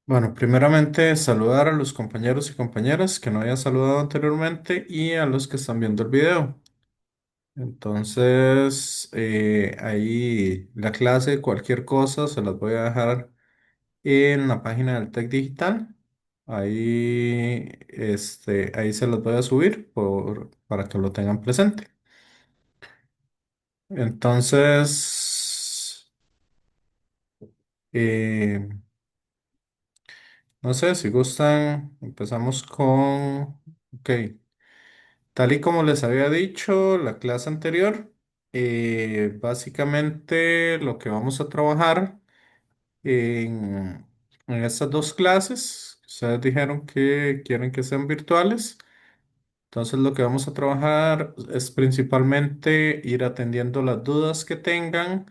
Bueno, primeramente saludar a los compañeros y compañeras que no había saludado anteriormente y a los que están viendo el video. Entonces, ahí la clase, cualquier cosa, se las voy a dejar en la página del Tec Digital. Ahí se las voy a subir para que lo tengan presente. Entonces, eh, no sé si gustan, empezamos con... Ok. Tal y como les había dicho la clase anterior, básicamente lo que vamos a trabajar en estas dos clases, ustedes dijeron que quieren que sean virtuales, entonces lo que vamos a trabajar es principalmente ir atendiendo las dudas que tengan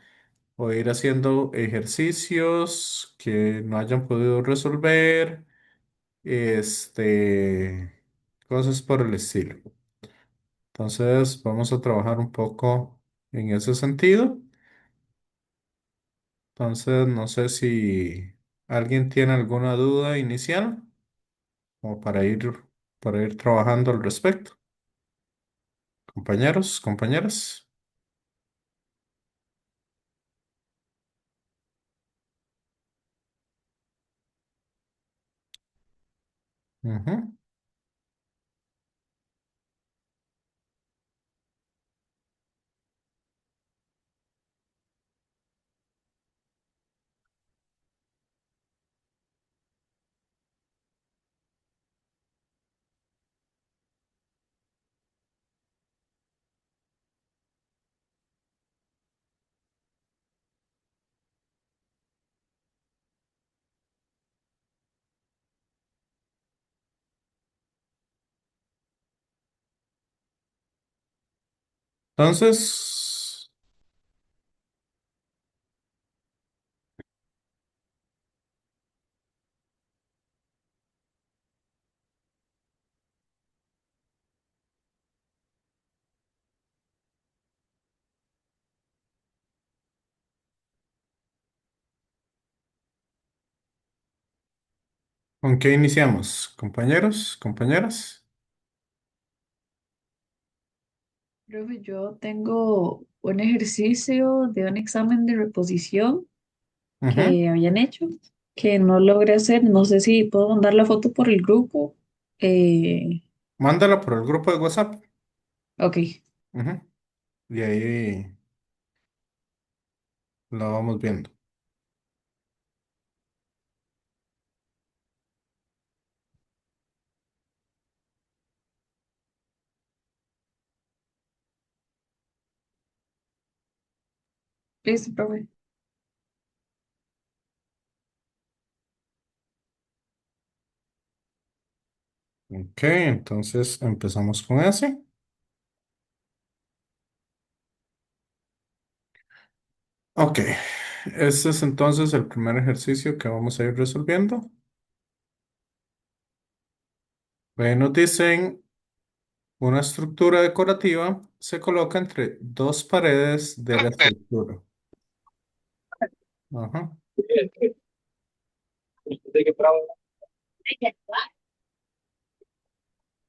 o ir haciendo ejercicios que no hayan podido resolver, cosas por el estilo. Entonces, vamos a trabajar un poco en ese sentido. Entonces, no sé si alguien tiene alguna duda inicial o para ir trabajando al respecto. Compañeros, compañeras. Ujú. Entonces, ¿con qué iniciamos? Compañeros, compañeras. Profe, yo tengo un ejercicio de un examen de reposición Ujú. que habían hecho, que no logré hacer. No sé si puedo mandar la foto por el grupo. Eh, Mándala por el grupo de WhatsApp. ok, Ujú. Y ahí la vamos viendo. listo, profe. Ok, entonces empezamos con ese. Ok, este es entonces el primer ejercicio que vamos a ir resolviendo. Nos dicen, una estructura decorativa se coloca entre dos paredes de la estructura. Ajá.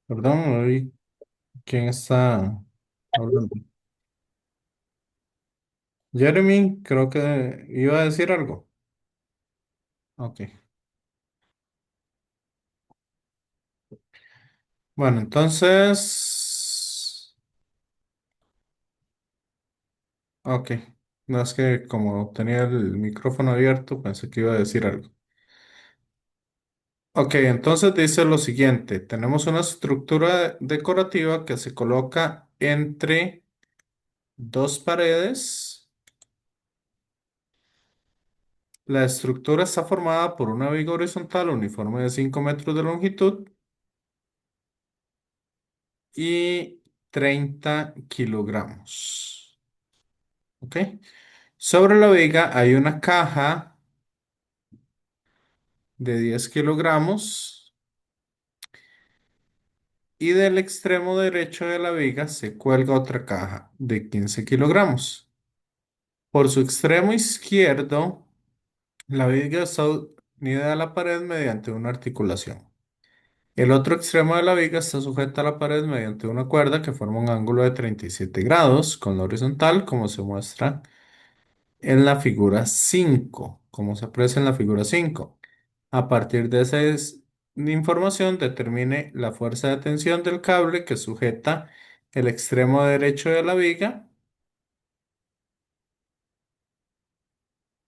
Perdón, hoy, ¿quién está hablando? Jeremy, creo que iba a decir algo. Ok. Bueno, entonces, ok. No es que como tenía el micrófono abierto, pensé que iba a decir algo. Ok, entonces dice lo siguiente, tenemos una estructura decorativa que se coloca entre dos paredes. La estructura está formada por una viga horizontal uniforme de 5 metros de longitud y 30 kilogramos. Ok, sobre la viga hay una caja de 10 kilogramos y del extremo derecho de la viga se cuelga otra caja de 15 kilogramos. Por su extremo izquierdo, la viga está, unida a la pared mediante una articulación. El otro extremo de la viga está sujeta a la pared mediante una cuerda que forma un ángulo de 37 grados con la horizontal, como se muestra en la figura 5, como se aprecia en la figura 5. A partir de esa información, determine la fuerza de tensión del cable que sujeta el extremo derecho de la viga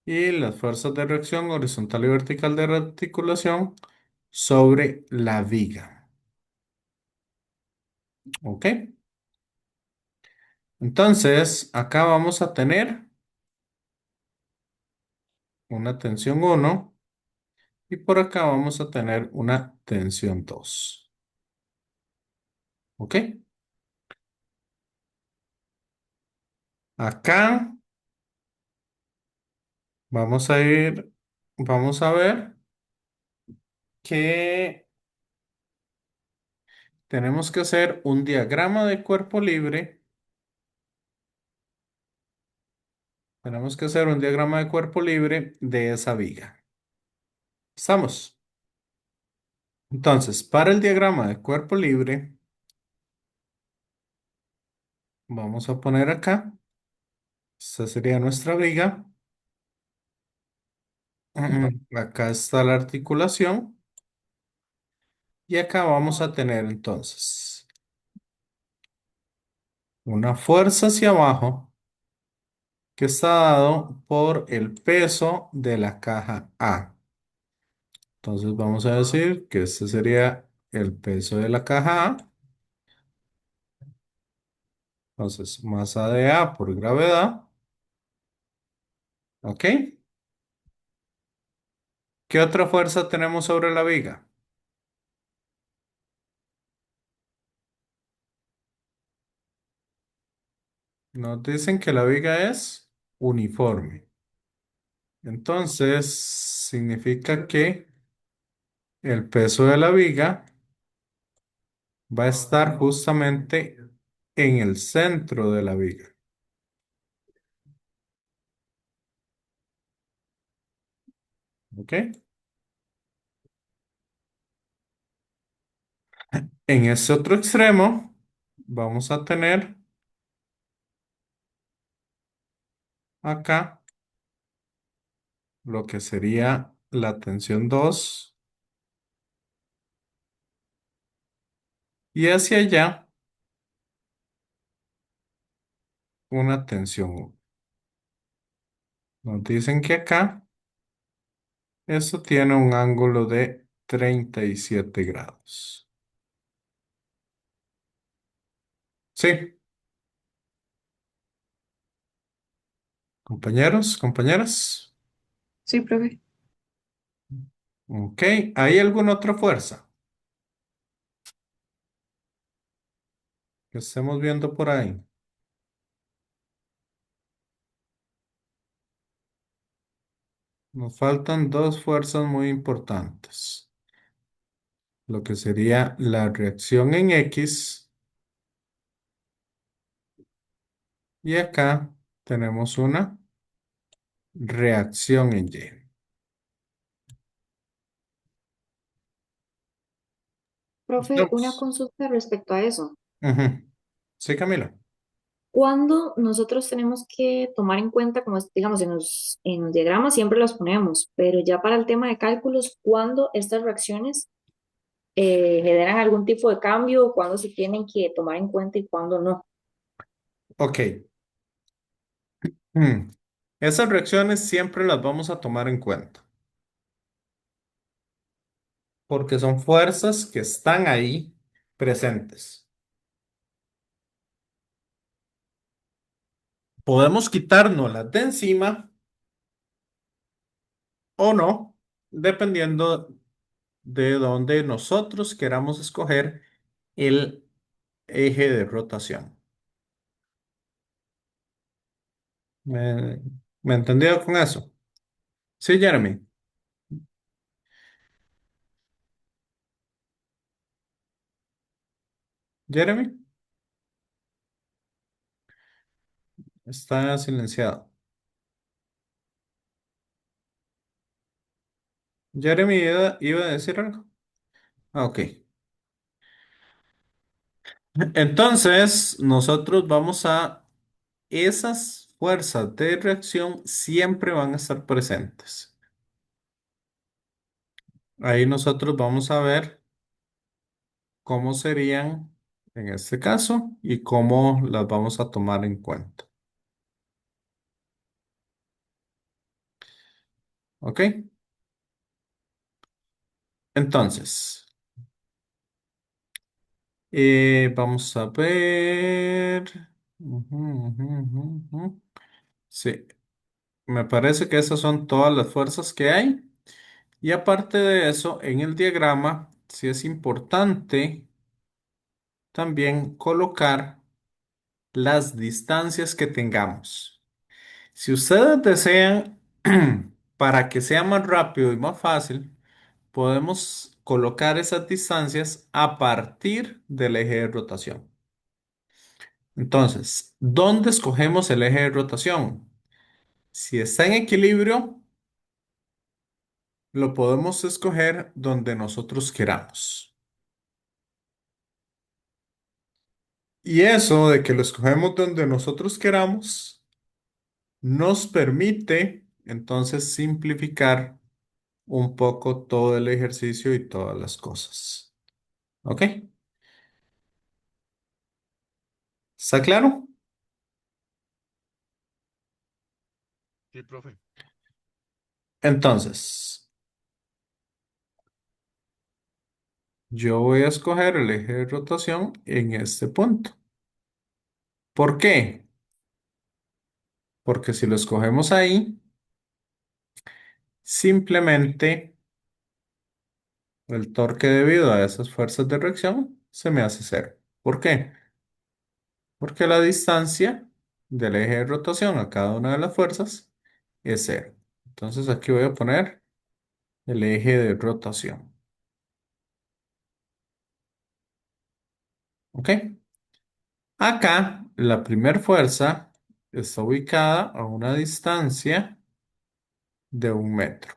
y las fuerzas de reacción horizontal y vertical de rearticulación sobre la viga. ¿Ok? Entonces, acá vamos a tener una tensión 1 y por acá vamos a tener una tensión 2. ¿Ok? Acá vamos a ver que tenemos que hacer un diagrama de cuerpo libre. Tenemos que hacer un diagrama de cuerpo libre de esa viga. ¿Estamos? Entonces, para el diagrama de cuerpo libre, vamos a poner acá. Esta sería nuestra viga. Acá está la articulación. Y acá vamos a tener entonces una fuerza hacia abajo que está dado por el peso de la caja A. Entonces vamos a decir que este sería el peso de la caja A. Entonces, masa de A por gravedad. ¿Ok? ¿Qué otra fuerza tenemos sobre la viga? Nos dicen que la viga es uniforme. Entonces, significa que el peso de la viga va a estar justamente en el centro de la viga. ¿Ok? En ese otro extremo, vamos a tener acá lo que sería la tensión 2 y hacia allá una tensión 1. Nos dicen que acá esto tiene un ángulo de 37 grados. Sí, compañeros, compañeras. Sí, profe. Ok, ¿hay alguna otra fuerza que estemos viendo por ahí? Nos faltan dos fuerzas muy importantes. Lo que sería la reacción en X y acá tenemos una reacción en Y. Profe, una Estamos. consulta respecto a eso. Ujú. Sí, Camila. ¿Cuándo nosotros tenemos que tomar en cuenta, como digamos, en los diagramas siempre los ponemos, pero ya para el tema de cálculos, cuándo estas reacciones generan algún tipo de cambio, cuándo se tienen que tomar en cuenta y cuándo no? Ok. Mm. Esas reacciones siempre las vamos a tomar en cuenta porque son fuerzas que están ahí presentes. Podemos quitárnoslas de encima o no, dependiendo de dónde nosotros queramos escoger el eje de rotación. ¿Me, me entendido con eso? Sí, Jeremy. Jeremy está silenciado. Jeremy iba a decir algo. Ah, ok. Entonces, nosotros vamos a... Esas fuerzas de reacción siempre van a estar presentes. Ahí nosotros vamos a ver cómo serían en este caso y cómo las vamos a tomar en cuenta. ¿Ok? Entonces, vamos a ver. Ujú, ujú, ujú, ujú. Sí, me parece que esas son todas las fuerzas que hay. Y aparte de eso, en el diagrama, sí es importante también colocar las distancias que tengamos. Si ustedes desean, para que sea más rápido y más fácil, podemos colocar esas distancias a partir del eje de rotación. Entonces, ¿dónde escogemos el eje de rotación? Si está en equilibrio, lo podemos escoger donde nosotros queramos. Y eso de que lo escogemos donde nosotros queramos, nos permite entonces simplificar un poco todo el ejercicio y todas las cosas. ¿Ok? ¿Está claro? Sí, profe. Entonces, yo voy a escoger el eje de rotación en este punto. ¿Por qué? Porque si lo escogemos ahí, simplemente el torque debido a esas fuerzas de reacción se me hace cero. ¿Por qué? Porque la distancia del eje de rotación a cada una de las fuerzas es cero. Entonces aquí voy a poner el eje de rotación. ¿Ok? Acá la primera fuerza está ubicada a una distancia de 1 metro,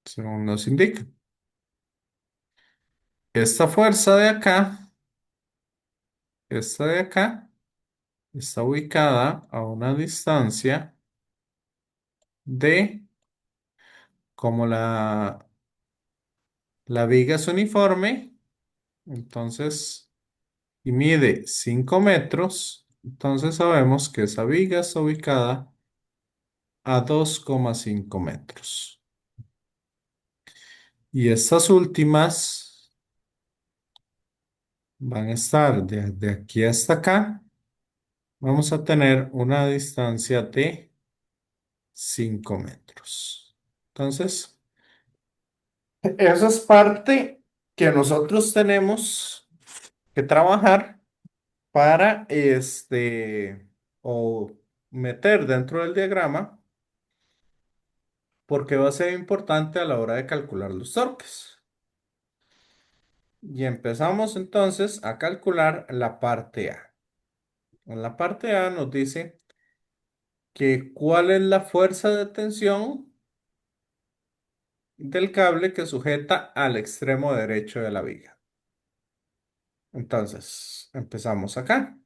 según nos indica. Esta fuerza de acá, esta de acá, está ubicada a una distancia de, como la viga es uniforme, entonces, y mide 5 metros, entonces sabemos que esa viga está ubicada a 2,5 metros. Y estas últimas van a estar de aquí hasta acá. Vamos a tener una distancia de 5 metros. Entonces, esa es parte que nosotros tenemos que trabajar para o meter dentro del diagrama, porque va a ser importante a la hora de calcular los torques. Y empezamos entonces a calcular la parte A. En la parte A nos dice que cuál es la fuerza de tensión del cable que sujeta al extremo derecho de la viga. Entonces, empezamos acá.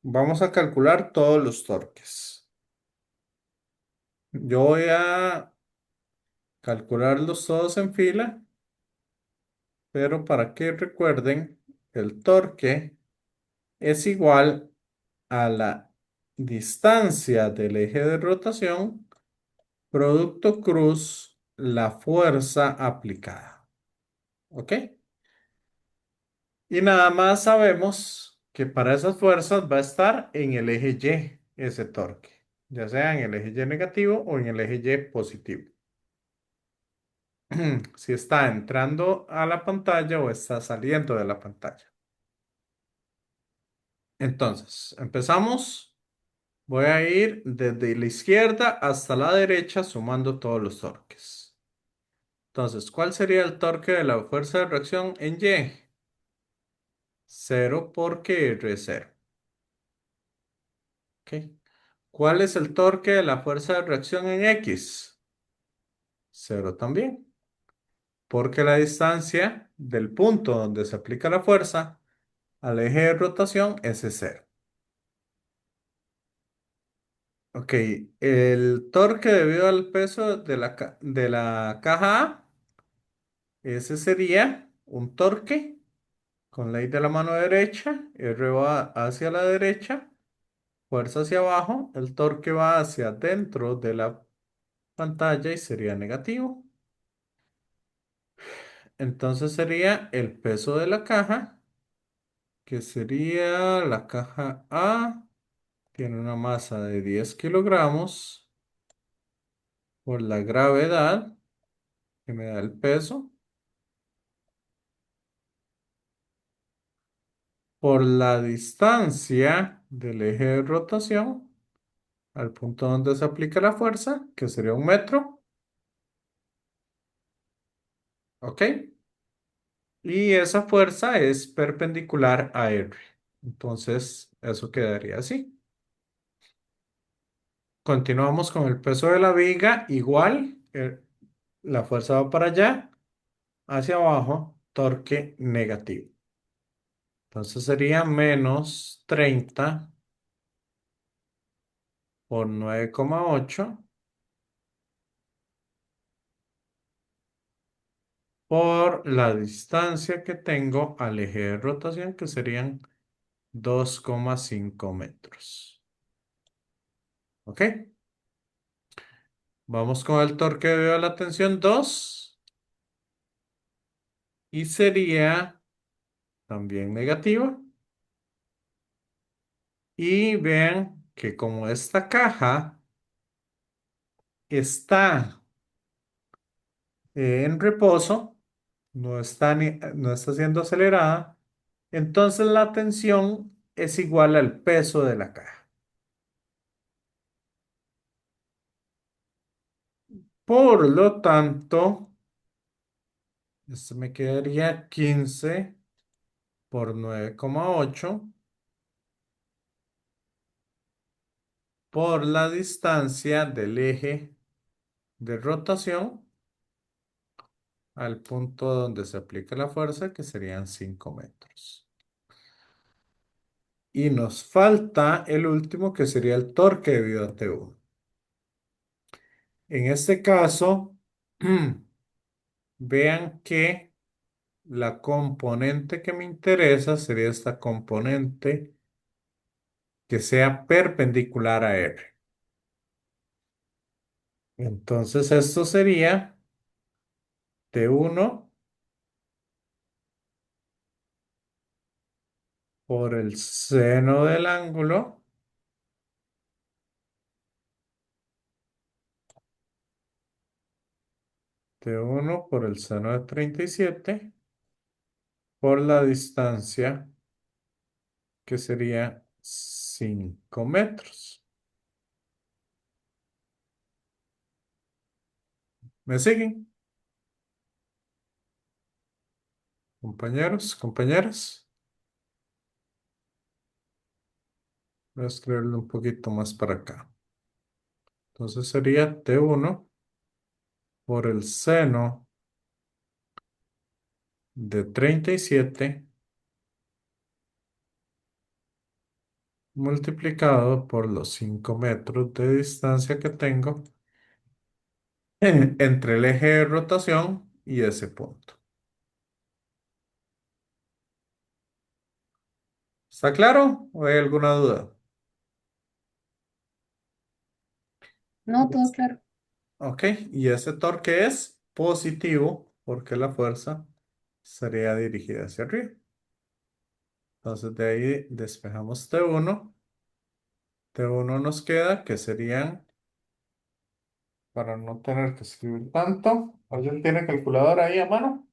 Vamos a calcular todos los torques. Yo voy a calcularlos todos en fila, pero para que recuerden, el torque es igual a la distancia del eje de rotación, producto cruz, la fuerza aplicada. ¿Ok? Y nada más sabemos que para esas fuerzas va a estar en el eje Y ese torque, ya sea en el eje Y negativo o en el eje Y positivo. Si está entrando a la pantalla o está saliendo de la pantalla. Entonces, empezamos. Voy a ir desde la izquierda hasta la derecha sumando todos los torques. Entonces, ¿cuál sería el torque de la fuerza de reacción en Y? Cero porque R es cero. ¿Ok? ¿Cuál es el torque de la fuerza de reacción en X? Cero también, porque la distancia del punto donde se aplica la fuerza al eje de rotación es cero. Ok, el torque debido al peso de de la caja A, ese sería un torque con ley de la mano derecha, R va hacia la derecha, fuerza hacia abajo, el torque va hacia dentro de la pantalla y sería negativo. Entonces sería el peso de la caja, que sería la caja A, tiene una masa de 10 kilogramos por la gravedad, que me da el peso, por la distancia del eje de rotación al punto donde se aplica la fuerza, que sería 1 metro, ¿ok? Y esa fuerza es perpendicular a R. Entonces, eso quedaría así. Continuamos con el peso de la viga, igual, la fuerza va para allá, hacia abajo, torque negativo. Entonces sería menos 30 por 9,8 por la distancia que tengo al eje de rotación, que serían 2,5 metros. ¿Ok? Vamos con el torque debido a la tensión 2 y sería también negativa. Y vean que como esta caja está en reposo, no está siendo acelerada, entonces la tensión es igual al peso de la caja. Por lo tanto, esto me quedaría 15 por 9,8 por la distancia del eje de rotación al punto donde se aplica la fuerza, que serían 5 metros. Y nos falta el último, que sería el torque debido a T1. En este caso, vean que la componente que me interesa sería esta componente que sea perpendicular a R. Entonces esto sería T1 por el seno del ángulo, T1 por el seno de 37 por la distancia, que sería 5 metros. ¿Me siguen, compañeros, compañeras? Voy a escribirlo un poquito más para acá. Entonces sería T1 por el seno de 37 multiplicado por los 5 metros de distancia que tengo entre el eje de rotación y ese punto. ¿Está claro o hay alguna duda? No, todo claro. Ok, y ese torque es positivo porque la fuerza sería dirigida hacia arriba. Entonces de ahí despejamos T1. T1 nos queda que serían, para no tener que escribir tanto, ¿alguien tiene calculadora ahí a mano?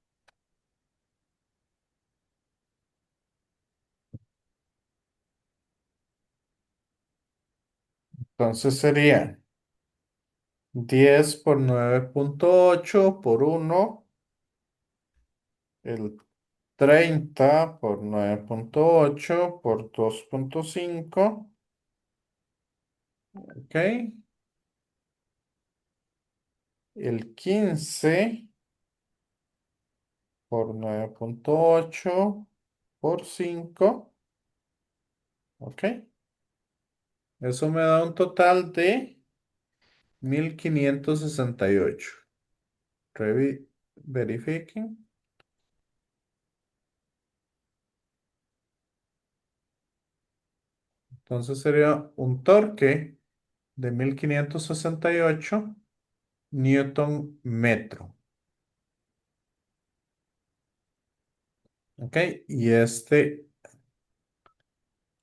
Entonces sería 10 por 9,8 por 1, el 30 por 9,8 por 2,5 Ok. El 15 por 9,8 por 5. Ok. Eso me da un total de 1568. Verifiquen. Entonces sería un torque de 1568 Newton metro. Ok. Y este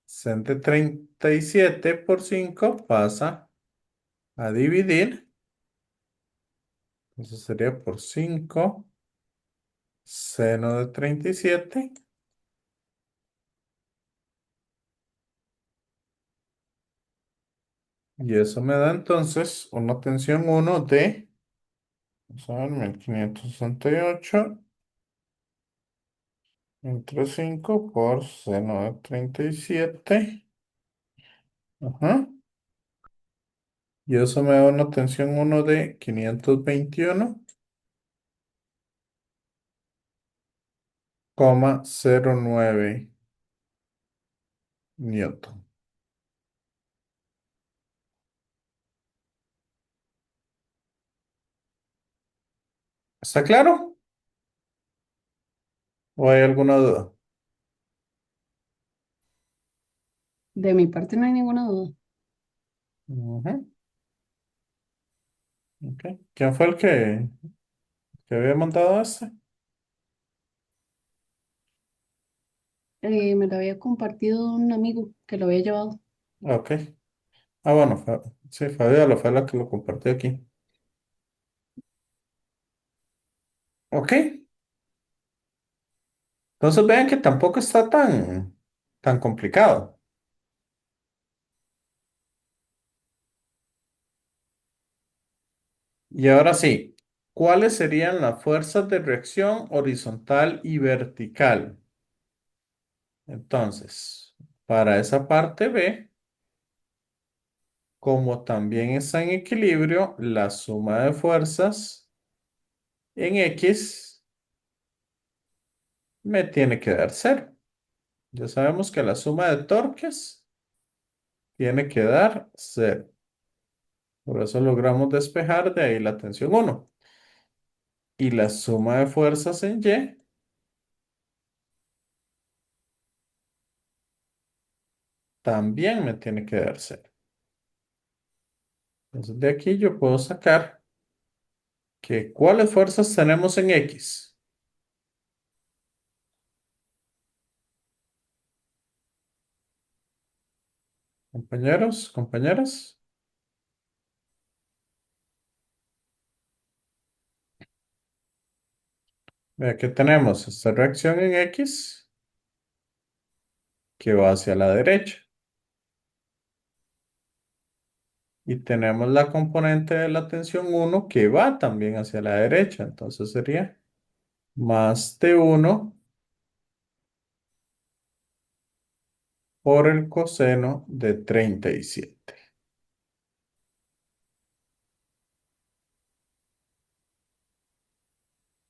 137 por 5 pasa a dividir. Entonces sería por 5 seno de 37. Y eso me da entonces una tensión 1 de, vamos a ver, 1568 entre 5 por seno de 37. Ajá. Y eso me da una tensión 1 de 521,09 Newton. ¿Está claro? ¿O hay alguna duda? De mi parte no hay ninguna duda. Ujú. Ok. ¿Quién fue el que había mandado este? Me lo había compartido un amigo que lo había llevado. Ok. Ah, bueno, sí, Fabiola fue la que lo compartió aquí. Ok. Entonces vean que tampoco está tan complicado. Y ahora sí, ¿cuáles serían las fuerzas de reacción horizontal y vertical? Entonces, para esa parte B, como también está en equilibrio, la suma de fuerzas en X me tiene que dar cero. Ya sabemos que la suma de torques tiene que dar cero. Por eso logramos despejar de ahí la tensión 1. Y la suma de fuerzas en Y también me tiene que dar cero. Entonces de aquí yo puedo sacar que ¿cuáles fuerzas tenemos en X? Compañeros, compañeras. Vea que tenemos esta reacción en X que va hacia la derecha. Y tenemos la componente de la tensión 1 que va también hacia la derecha. Entonces sería más T1 por el coseno de 37.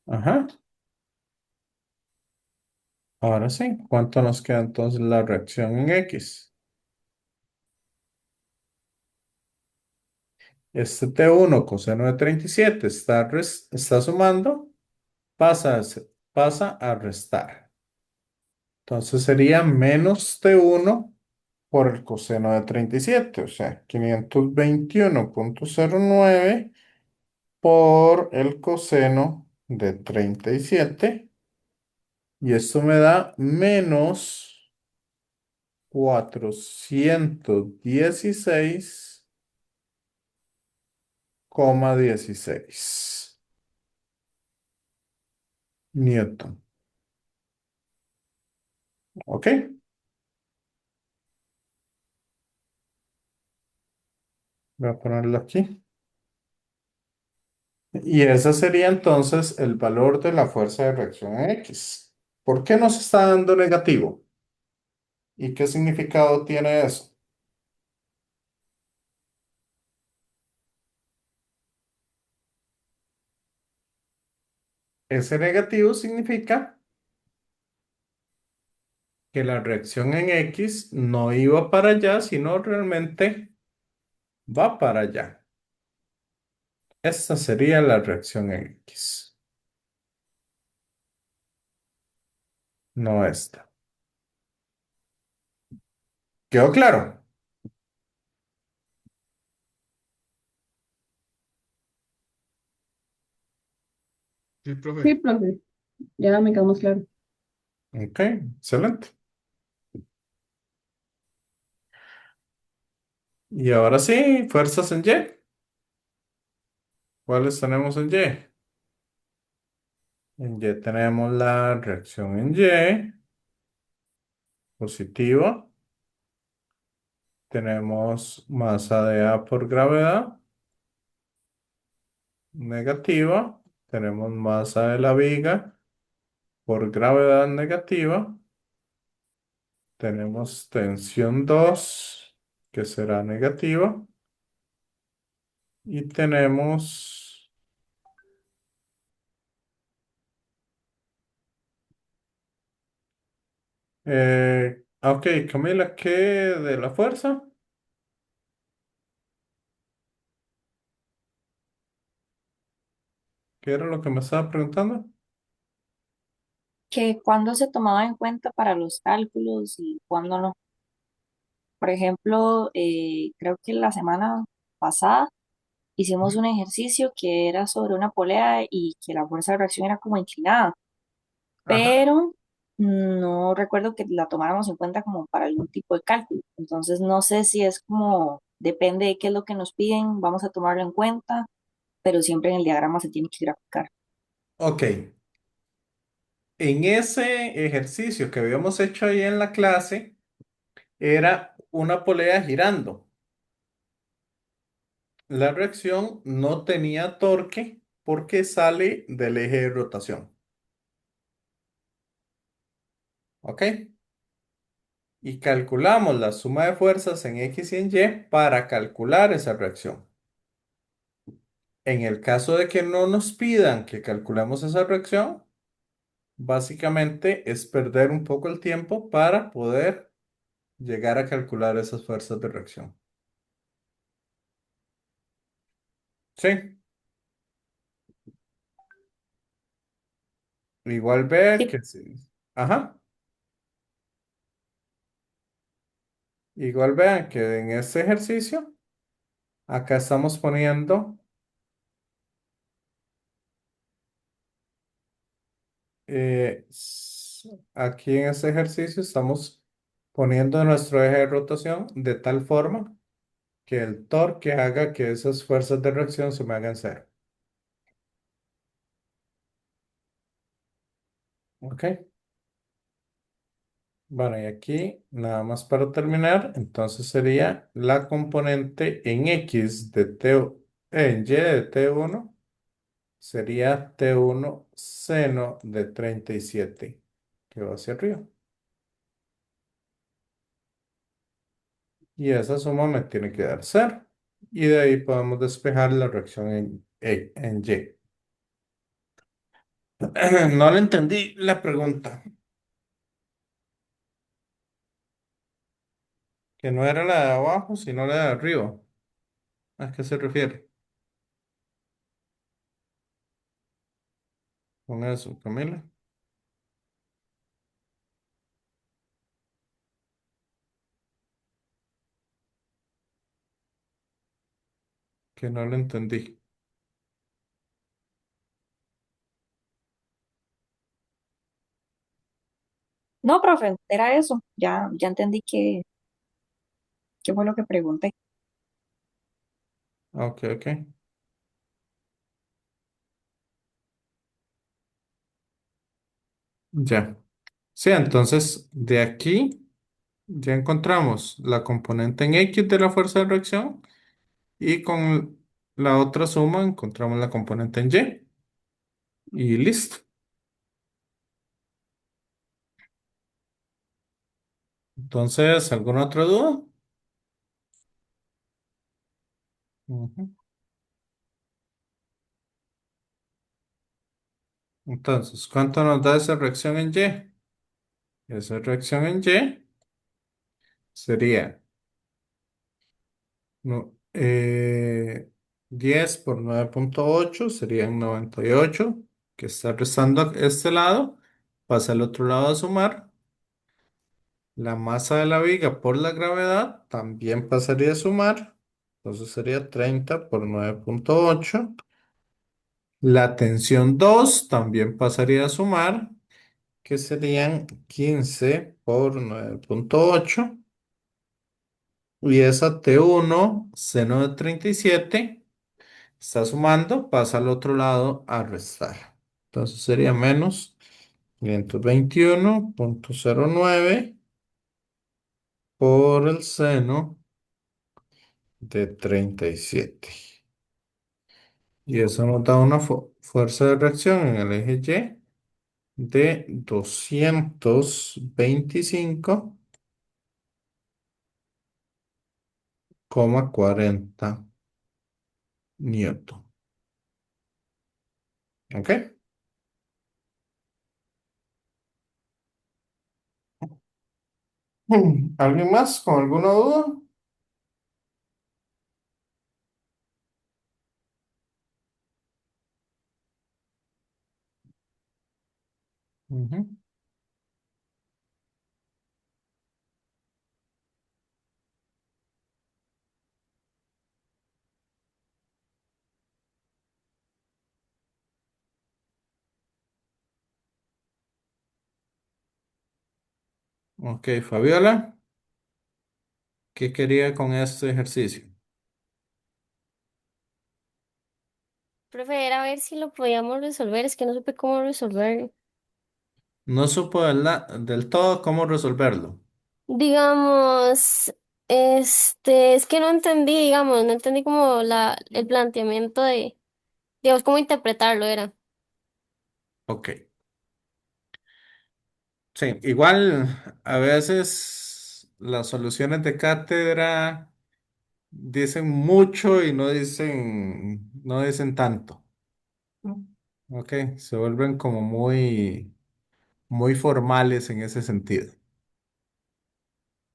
Ajá. Ahora sí, ¿cuánto nos queda entonces la reacción en X? Este T1 coseno de 37 está sumando, pasa a restar. Entonces sería menos T1 por el coseno de 37, o sea, 521,09 por el coseno de 37. Y esto me da menos 416,16 Newton. ¿Ok? Voy a ponerlo aquí. Y ese sería entonces el valor de la fuerza de reacción en X. ¿Por qué nos está dando negativo? ¿Y qué significado tiene eso? Ese negativo significa que la reacción en X no iba para allá, sino realmente va para allá. Esta sería la reacción en X, no esta. ¿Quedó claro? Sí, Sí, profe. profe, ya me quedó más claro. Ok, excelente. Y ahora sí, fuerzas en Y. ¿Cuáles tenemos en Y? En Y tenemos la reacción en Y, positiva. Tenemos masa de A por gravedad, negativa. Tenemos masa de la viga por gravedad negativa. Tenemos tensión 2 que será negativa. Y tenemos, ok, Camila, ¿qué de la fuerza? ¿Qué era lo que me estaba preguntando? Que cuándo se tomaba en cuenta para los cálculos y cuándo no. Por ejemplo, creo que la semana pasada hicimos un ejercicio que era sobre una polea y que la fuerza de reacción era como inclinada, Ajá. pero no recuerdo que la tomáramos en cuenta como para algún tipo de cálculo. Entonces no sé si es como, depende de qué es lo que nos piden, vamos a tomarlo en cuenta, pero siempre en el diagrama se tiene que graficar. Ok, en ese ejercicio que habíamos hecho ahí en la clase, era una polea girando. La reacción no tenía torque porque sale del eje de rotación. ¿Ok? Y calculamos la suma de fuerzas en X y en Y para calcular esa reacción. En el caso de que no nos pidan que calculemos esa reacción, básicamente es perder un poco el tiempo para poder llegar a calcular esas fuerzas de reacción. Sí, igual ve Sí, que sí. Ajá. Igual vean que en este ejercicio, acá estamos poniendo, aquí en este ejercicio estamos poniendo nuestro eje de rotación de tal forma que el torque haga que esas fuerzas de reacción se me hagan cero. ¿Ok? Bueno, y aquí nada más para terminar, entonces sería la componente en X de en Y de T1 sería T1 seno de 37 que va hacia arriba. Y esa suma me tiene que dar cero. Y de ahí podemos despejar la reacción en Y. No le entendí la pregunta, que no era la de abajo, sino la de arriba. ¿A qué se refiere con eso, Camila? Que no le entendí. no, profe, era eso. Ya entendí qué fue lo que pregunté. Ok, ok. Ya. Sí, entonces de aquí ya encontramos la componente en X de la fuerza de reacción y con la otra suma encontramos la componente en Y listo. Entonces, ¿alguna otra duda? Ujú. Entonces, ¿cuánto nos da esa reacción en Y? Esa reacción en Y sería no, 10 por 9,8 serían 98, que está restando a este lado, pasa al otro lado a sumar. La masa de la viga por la gravedad también pasaría a sumar, entonces sería 30 por 9,8. La tensión 2 también pasaría a sumar, que serían 15 por 9,8. Y esa T1 seno de 37 está sumando, pasa al otro lado a restar. Entonces sería menos 521,09 por el seno de 37. Y eso nos da una fuerza de reacción en el eje Y de 225,40 newton. ¿Ok? ¿Alguien más con alguna duda? Ujú. Ok, Fabiola, ¿qué quería con este ejercicio? Profe, era a ver si lo podíamos resolver, es que no supe cómo resolverlo. No supo del todo cómo resolverlo. Digamos, es que no entendí, digamos, no entendí como el planteamiento de, digamos, cómo interpretarlo era. Ok. Sí, igual a veces las soluciones de cátedra dicen mucho y no dicen tanto. Ok, se vuelven como muy formales en ese sentido.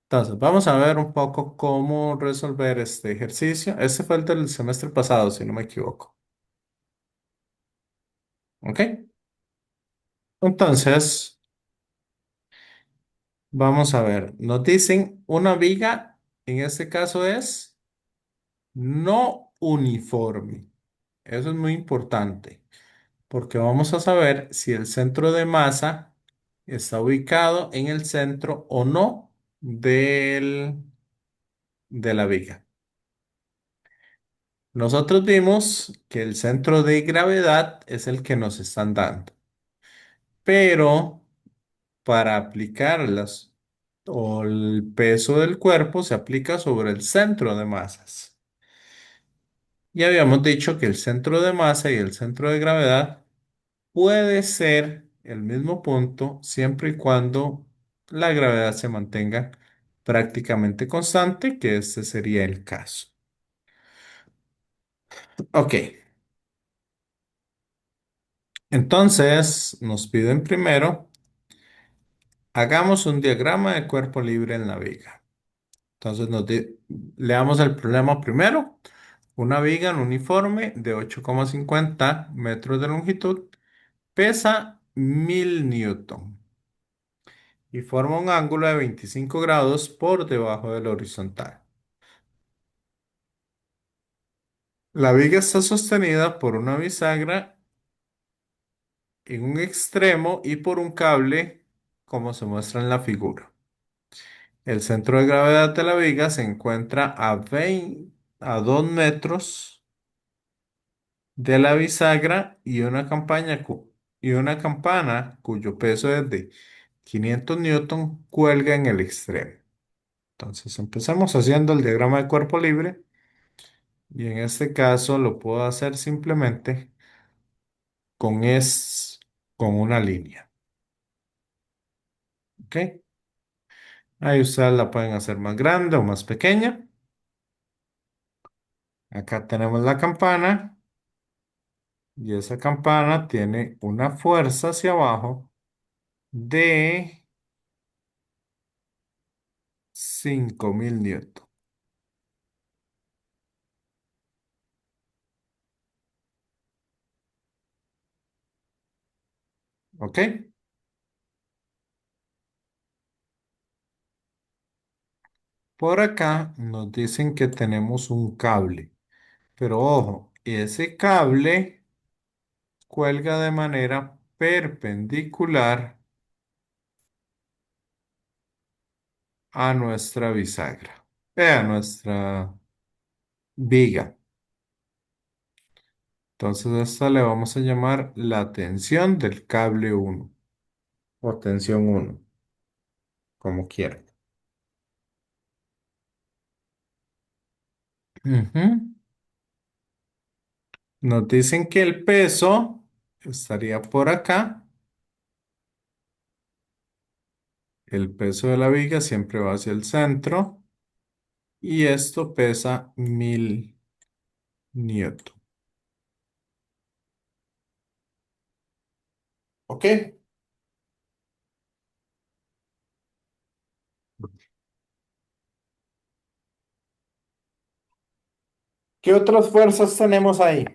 Entonces, vamos a ver un poco cómo resolver este ejercicio. Este fue el del semestre pasado, si no me equivoco. Ok, entonces, vamos a ver. Nos dicen una viga, en este caso es no uniforme. Eso es muy importante, porque vamos a saber si el centro de masa está ubicado en el centro o no de la viga. Nosotros vimos que el centro de gravedad es el que nos están dando, pero para aplicarlas o el peso del cuerpo se aplica sobre el centro de masas. Y habíamos dicho que el centro de masa y el centro de gravedad puede ser el mismo punto siempre y cuando la gravedad se mantenga prácticamente constante, que este sería el caso. Ok, entonces nos piden primero, hagamos un diagrama de cuerpo libre en la viga. Entonces leamos el problema primero. Una viga en uniforme de 8,50 metros de longitud pesa 1000 newton y forma un ángulo de 25 grados por debajo del horizontal. La viga está sostenida por una bisagra en un extremo y por un cable, como se muestra en la figura. El centro de gravedad de la viga se encuentra a 2 metros de la bisagra y una campana cuyo peso es de 500 newton cuelga en el extremo. Entonces empezamos haciendo el diagrama de cuerpo libre y en este caso lo puedo hacer simplemente con, con una línea. ¿Ok? Ahí ustedes la pueden hacer más grande o más pequeña. Acá tenemos la campana Y esa campana tiene una fuerza hacia abajo de 5000 newton. ¿Ok? Por acá nos dicen que tenemos un cable. Pero ojo, ese cable cuelga de manera perpendicular a nuestra bisagra, a nuestra viga. Entonces a esta le vamos a llamar la tensión del cable uno o tensión uno, como quieran. Ujú. Nos dicen que el peso estaría por acá. El peso de la viga siempre va hacia el centro y esto pesa 1000 newton. ¿Ok? ¿Qué otras fuerzas tenemos ahí?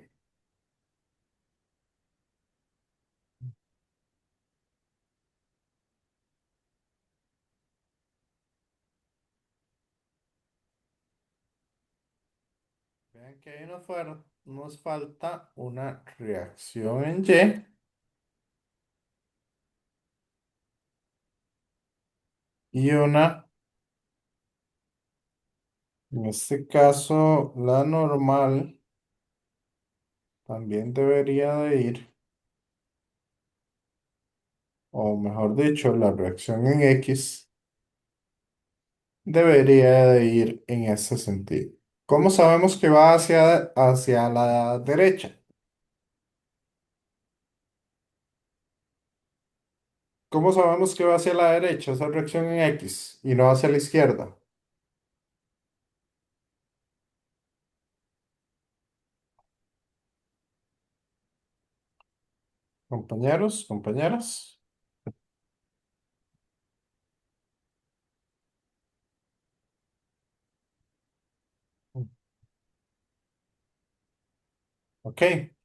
Vean que ahí nos falta una reacción en Y una, en este caso, la normal también debería de ir, o mejor dicho, la reacción en X debería de ir en ese sentido. ¿Cómo sabemos que va hacia la derecha? ¿Cómo sabemos que va hacia la derecha esa reacción en X y no hacia la izquierda? Compañeros, compañeras. Ok,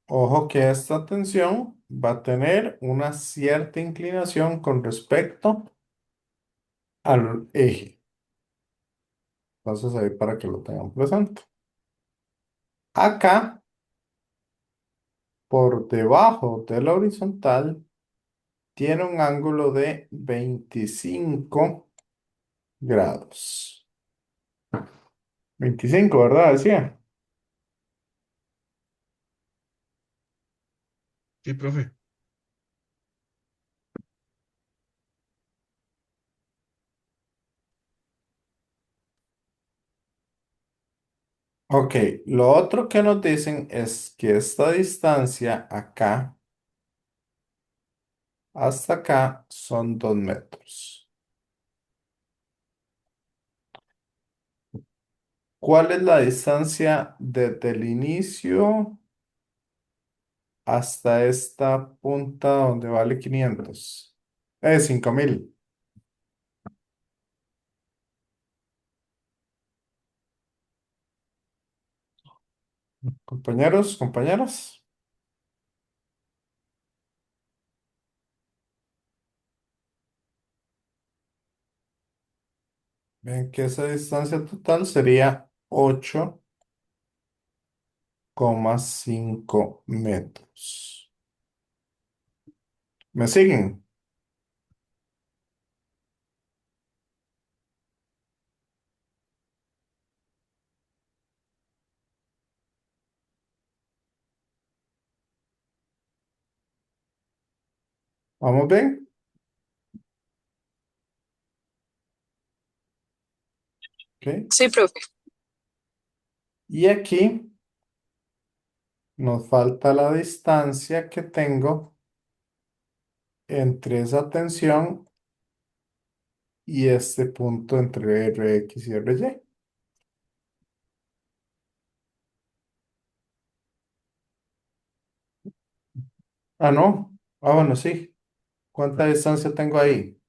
ojo que esta tensión va a tener una cierta inclinación con respecto al eje. Entonces ahí para que lo tengan presente. Acá, por debajo de la horizontal, tiene un ángulo de 25 grados. 25, ¿verdad? Decía. Sí, profe. Ok, lo otro que nos dicen es que esta distancia acá hasta acá son 2 metros. ¿Cuál es la distancia desde el inicio hasta esta punta donde vale 500? 5000. Compañeros, compañeras. Ven que esa distancia total sería 8,5 metros. ¿Me siguen? ¿Vamos bien? Ok. Sí, profe. Y aquí nos falta la distancia que tengo entre esa tensión y este punto entre Rx y Ry. Ah, no. Ah, bueno, sí. ¿Cuánta distancia tengo ahí?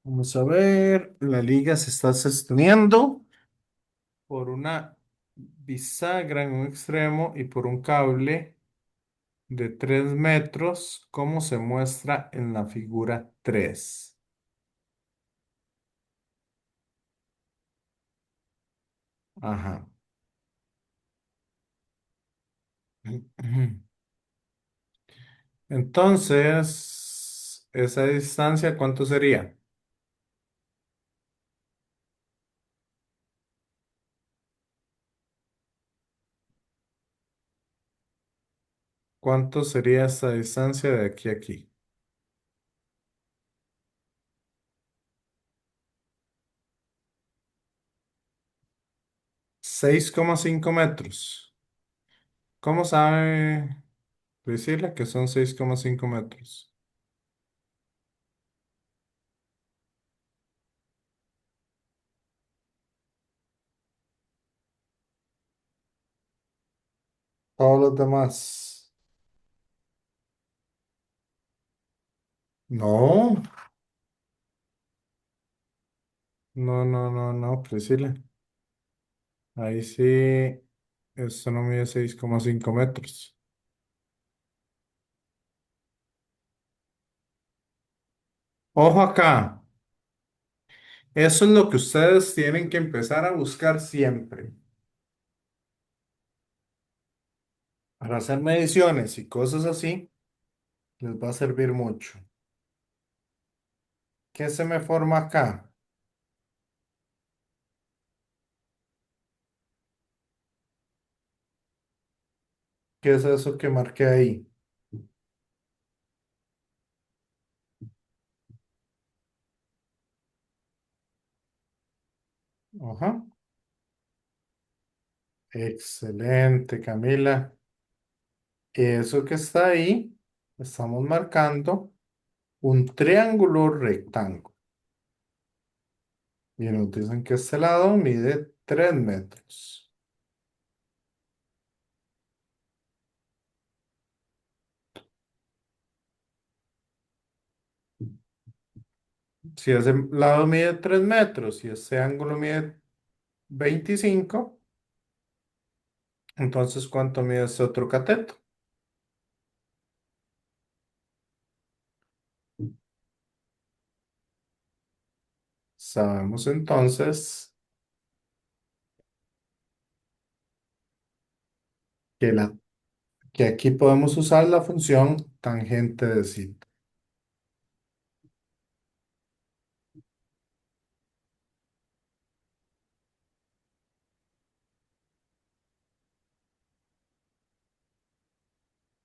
Vamos a ver. La liga se está sosteniendo por una bisagra en un extremo y por un cable de 3 metros, como se muestra en la figura 3. Ajá. Entonces, esa distancia, ¿cuánto sería? ¿Cuánto sería esta distancia de aquí a aquí? 6,5 metros. ¿Cómo sabe decirle que son 6,5 metros? Todos los demás. No, no, no, no, no, Priscila. Ahí sí, esto no mide 6,5 metros. Ojo acá, eso es lo que ustedes tienen que empezar a buscar siempre. Para hacer mediciones y cosas así, les va a servir mucho. ¿Qué se me forma acá? ¿Qué es eso que marqué ahí? Ajá. Excelente, Camila. Eso que está ahí, estamos marcando un triángulo rectángulo. Y nos dicen que este lado mide 3 metros. Si ese lado mide 3 metros y ese ángulo mide 25, entonces ¿cuánto mide este otro cateto? Sabemos entonces que, que aquí podemos usar la función tangente de cita.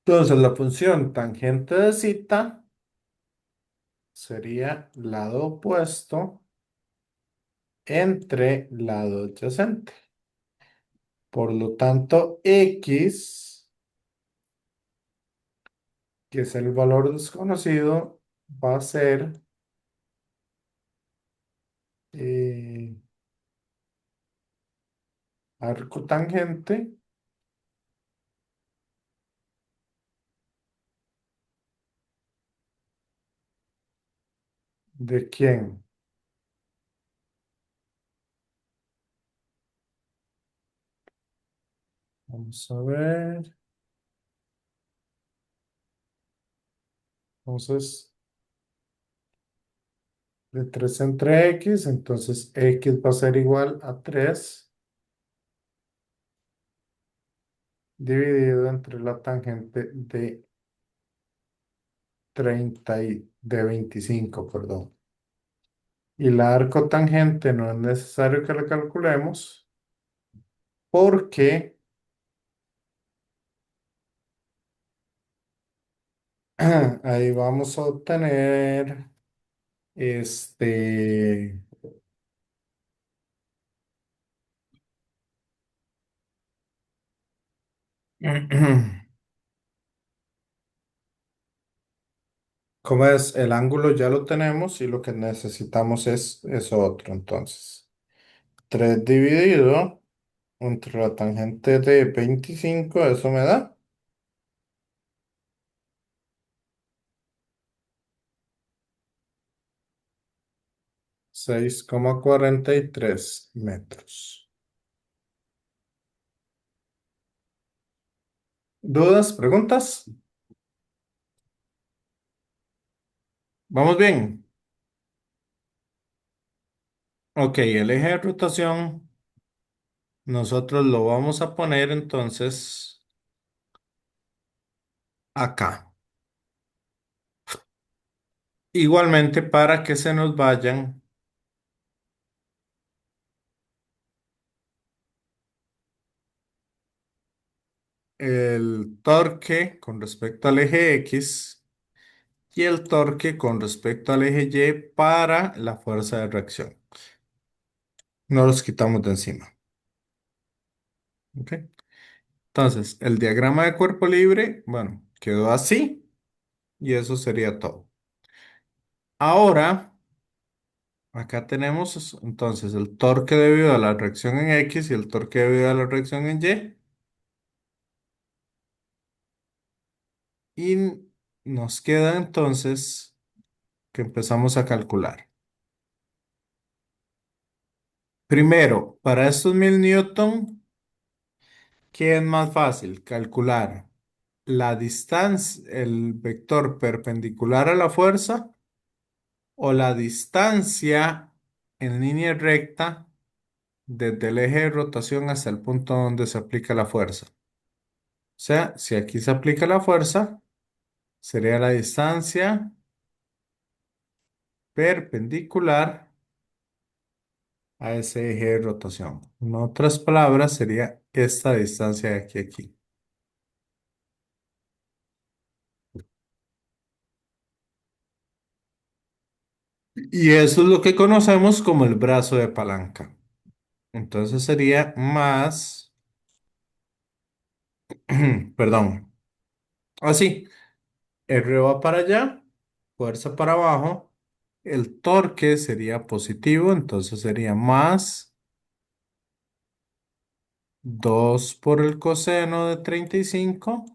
Entonces la función tangente de cita sería lado opuesto entre lado adyacente. Por lo tanto, x, que es el valor desconocido, va a ser eh, arco tangente de quién. Vamos a ver. Entonces, de 3 entre x, entonces x va a ser igual a 3 dividido entre la tangente de 30 de 25, perdón. Y la arco tangente no es necesario que la calculemos porque ahí vamos a obtener este, Como es, el ángulo ya lo tenemos y lo que necesitamos es eso otro. Entonces, 3 dividido entre la tangente de 25, eso me da 6,43 metros. ¿Dudas? ¿Preguntas? ¿Vamos bien? Ok, el eje de rotación nosotros lo vamos a poner entonces acá. Igualmente para que se nos vayan el torque con respecto al eje X y el torque con respecto al eje Y para la fuerza de reacción. No los quitamos de encima. ¿Ok? Entonces, el diagrama de cuerpo libre, bueno, quedó así y eso sería todo. Ahora, acá tenemos entonces el torque debido a la reacción en X y el torque debido a la reacción en Y. Y nos queda entonces que empezamos a calcular. Primero, para estos 1000 Newton, ¿qué es más fácil? Calcular la distancia, el vector perpendicular a la fuerza o la distancia en línea recta desde el eje de rotación hasta el punto donde se aplica la fuerza. O sea, si aquí se aplica la fuerza, sería la distancia perpendicular a ese eje de rotación. En otras palabras, sería esta distancia de aquí a aquí. Y eso es lo que conocemos como el brazo de palanca. Entonces sería más, perdón, así, R va para allá, fuerza para abajo, el torque sería positivo, entonces sería más 2 por el coseno de 35.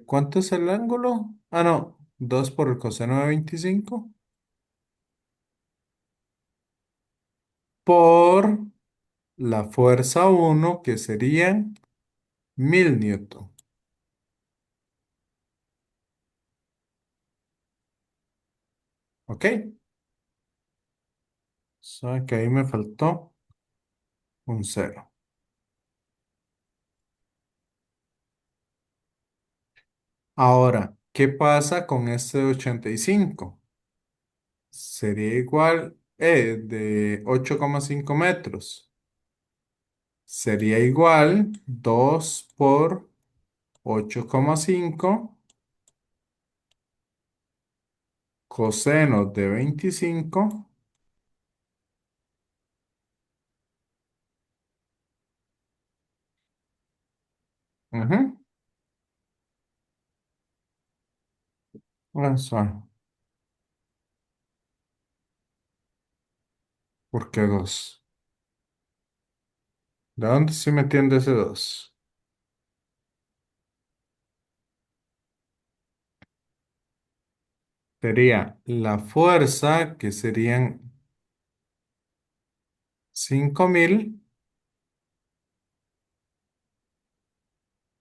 ¿Cuánto es el ángulo? Ah, no, 2 por el coseno de 25 por la fuerza uno que serían 1000 Newton. ¿Ok? Sabe que ahí me faltó un cero. Ahora, ¿qué pasa con este de 85? Sería igual, de 8,5 metros. Sería igual 2 por 8,5 coseno de 25. Ujú, eso. ¿Por qué 2? ¿De dónde se me entiende ese 2? Sería la fuerza, que serían 5000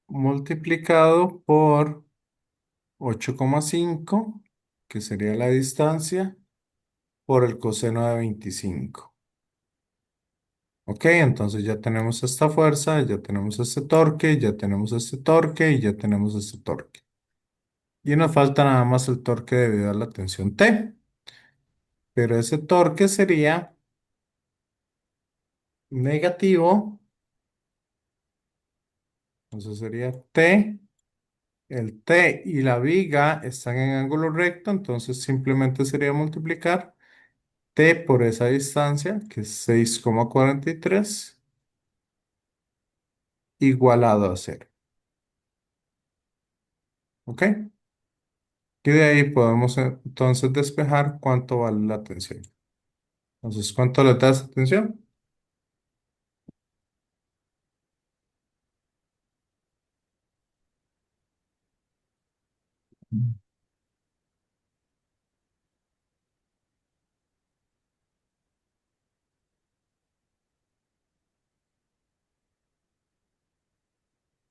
multiplicado por 8,5, que sería la distancia, por el coseno de 25. Ok, entonces ya tenemos esta fuerza, ya tenemos este torque, ya tenemos este torque y ya tenemos este torque. Y nos falta nada más el torque debido a la tensión T. Pero ese torque sería negativo, entonces sería T. El T y la viga están en ángulo recto, entonces simplemente sería multiplicar T por esa distancia, que es 6,43, igualado a cero. ¿Ok? Y de ahí podemos entonces despejar cuánto vale la tensión. Entonces, ¿cuánto le das atención?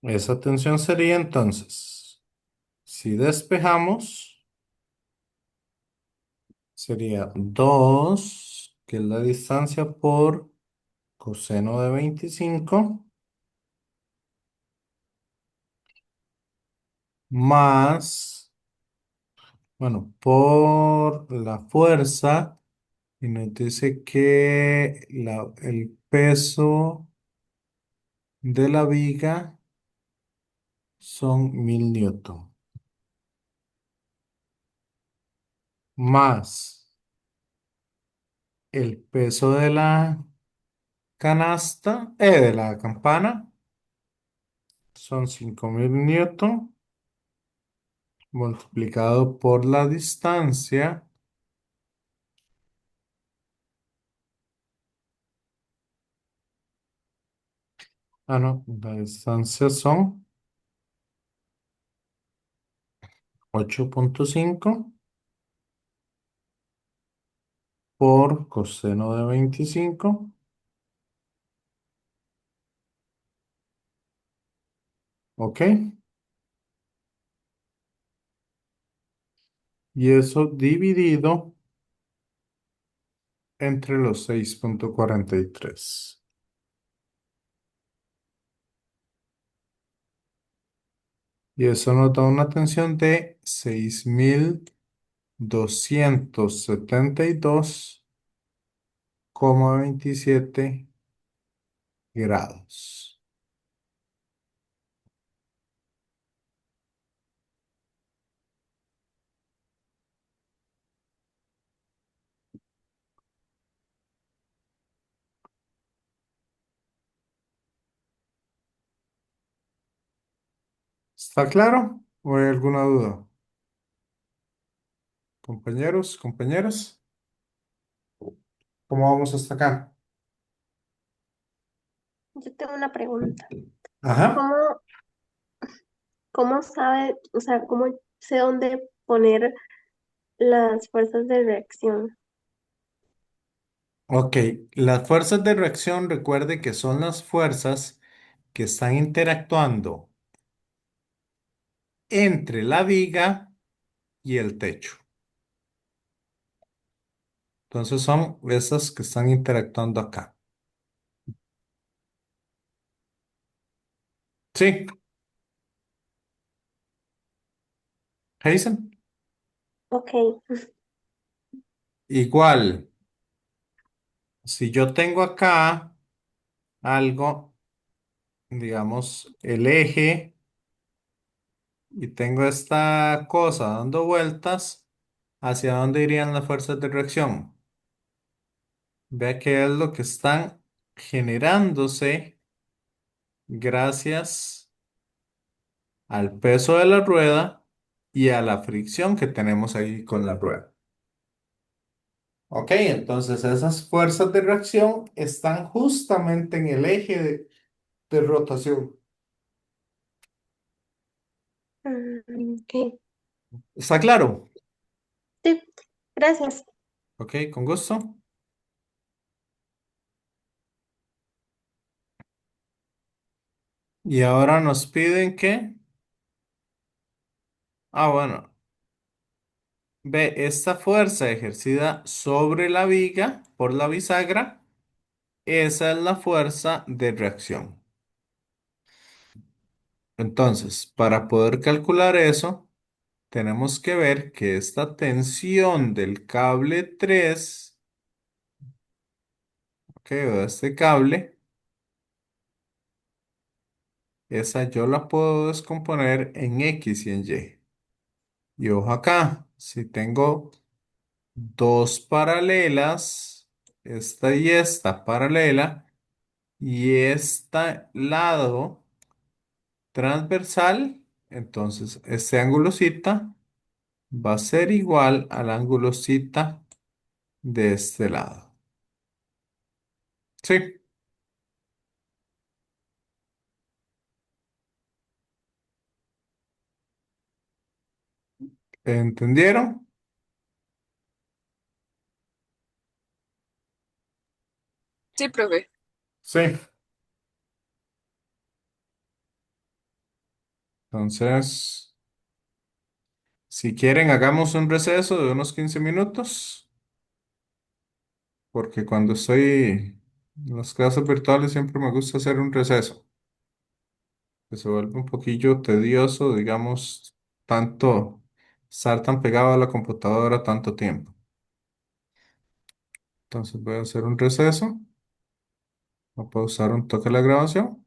Esa tensión sería entonces, si despejamos, sería 2 que es la distancia por coseno de 25, más, bueno, por la fuerza, y nos dice que el peso de la viga son 1000 newton, más el peso de la canasta, de la campana, son 5000 newton, multiplicado por la distancia. Ah, no, la distancia son 8.5 por coseno de 25. ¿Ok? Y eso dividido entre los 6.43. Y eso nos da una tensión de 6272,27 grados. ¿Está claro? ¿O hay alguna duda? Compañeros, compañeras, ¿cómo vamos hasta acá? Yo tengo una pregunta. Ajá. ¿Cómo, cómo sabe, o sea, cómo sé dónde poner las fuerzas de reacción? Ok, las fuerzas de reacción, recuerde que son las fuerzas que están interactuando entre la viga y el techo. Entonces son esas que están interactuando acá. Sí, Jason. Ok, Igual, si yo tengo acá algo, digamos, el eje y tengo esta cosa dando vueltas, ¿hacia dónde irían las fuerzas de reacción? Vea que es lo que están generándose gracias al peso de la rueda y a la fricción que tenemos ahí con la rueda. Ok, entonces esas fuerzas de reacción están justamente en el eje de rotación. ok. ¿Está claro? Sí, gracias. Ok, con gusto. Y ahora nos piden que, bueno, ve esta fuerza ejercida sobre la viga por la bisagra, esa es la fuerza de reacción. Entonces, para poder calcular eso, tenemos que ver que esta tensión del cable 3, ok, o de este cable, esa yo la puedo descomponer en X y en Y. Y ojo acá, si tengo dos paralelas, esta y esta paralela, y este lado transversal, Entonces, este ángulo cita va a ser igual al ángulo cita de este lado. ¿Sí? ¿Entendieron? Sí, profe. Sí. Entonces, si quieren, hagamos un receso de unos 15 minutos, porque cuando estoy en las clases virtuales siempre me gusta hacer un receso, que se vuelve un poquillo tedioso, digamos, tanto estar tan pegado a la computadora tanto tiempo. Entonces voy a hacer un receso, voy a pausar un toque la grabación.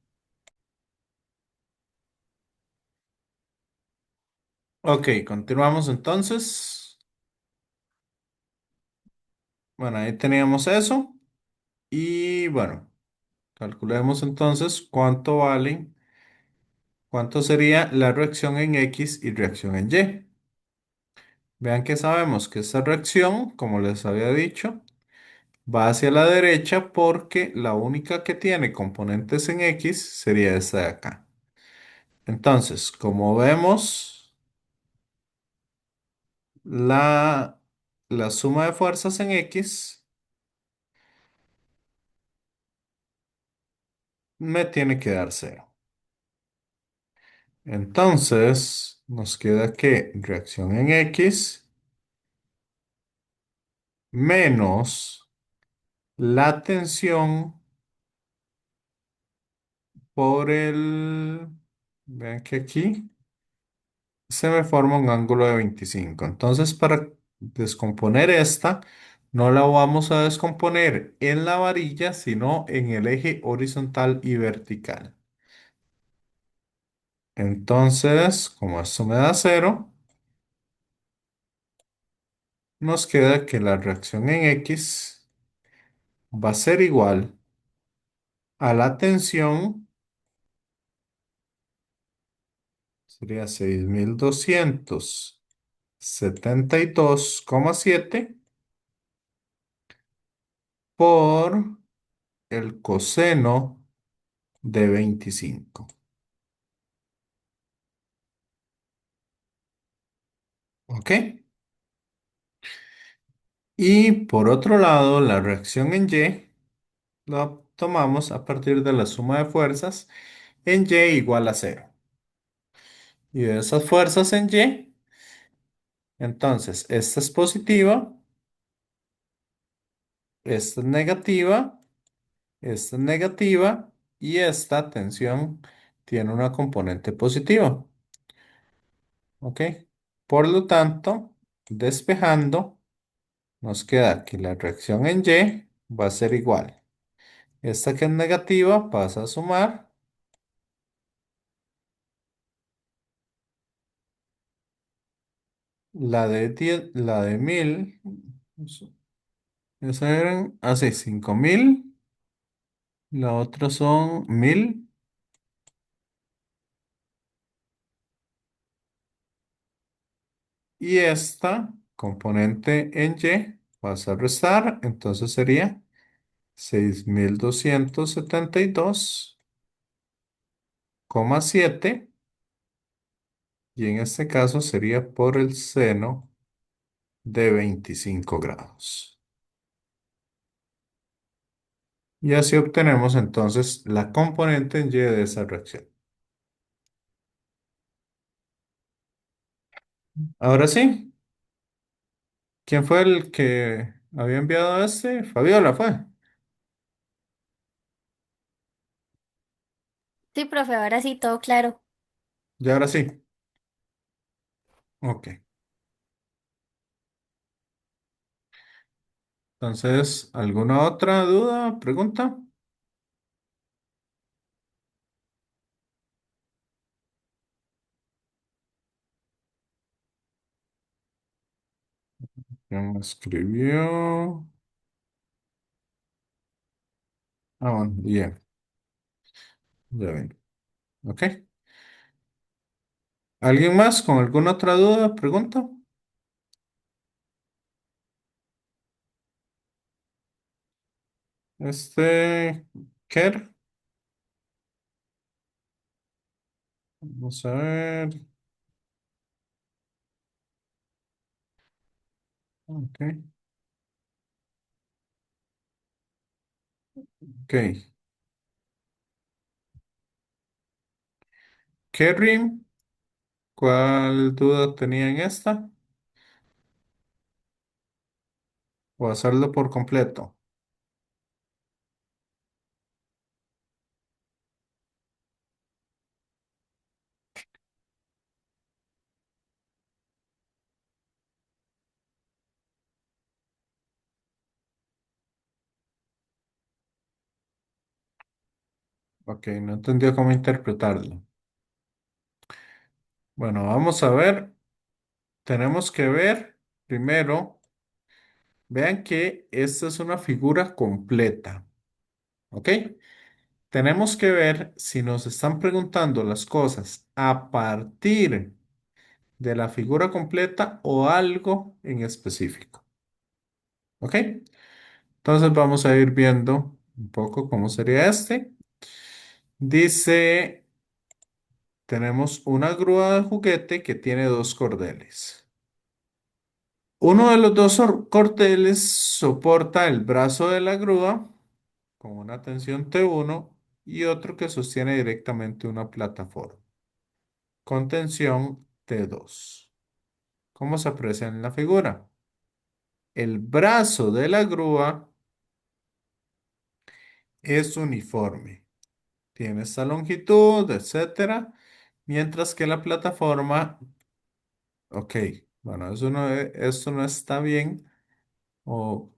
Ok, continuamos entonces. Bueno, ahí teníamos eso. Y bueno, calculemos entonces cuánto sería la reacción en X y reacción en Y. Vean que sabemos que esta reacción, como les había dicho, va hacia la derecha porque la única que tiene componentes en X sería esta de acá. Entonces, como vemos, la, la suma de fuerzas en X me tiene que dar cero. Entonces, nos queda que reacción en X menos la tensión por el... Vean que aquí se me forma un ángulo de 25. Entonces, para descomponer esta, no la vamos a descomponer en la varilla, sino en el eje horizontal y vertical. Entonces, como esto me da cero, nos queda que la reacción en X va a ser igual a la tensión, sería 6272,7 por el coseno de 25. ¿Ok? Y por otro lado, la reacción en Y la tomamos a partir de la suma de fuerzas en Y igual a cero. Y de esas fuerzas en Y, entonces esta es positiva, esta es negativa, esta es negativa y esta tensión tiene una componente positiva. ¿Ok? Por lo tanto, despejando, nos queda que la reacción en Y va a ser igual. Esta que es negativa pasa a sumar. La de 1000, esa eran, así, 5000. La otra son 1000. Y esta componente en Y pasa a restar. Entonces sería 6272,7. Y en este caso sería por el seno de 25 grados. Y así obtenemos entonces la componente en Y de esa reacción. Ahora sí, ¿quién fue el que había enviado este? Fabiola fue. Sí, profe, ahora sí, todo claro. Y ahora sí. Ok. Entonces, ¿alguna otra duda, pregunta? Ya me escribió. Ah, bueno, bien. Ya ven. Ok. ¿Alguien más con alguna otra duda, pregunta? Ker, vamos a ver. Ok, ok. Kerry, ¿cuál duda tenía en esta? ¿O hacerlo por completo? Ok, no entendió cómo interpretarlo. Bueno, vamos a ver. Tenemos que ver primero, vean que esta es una figura completa, ¿ok? Tenemos que ver si nos están preguntando las cosas a partir de la figura completa o algo en específico, ¿ok? Entonces vamos a ir viendo un poco cómo sería este. Dice, tenemos una grúa de juguete que tiene dos cordeles. Uno de los dos cordeles soporta el brazo de la grúa con una tensión T1 y otro que sostiene directamente una plataforma con tensión T2. ¿Cómo se aprecia en la figura? El brazo de la grúa es uniforme, tiene esta longitud, etcétera, mientras que la plataforma, ok, bueno, esto no está bien, o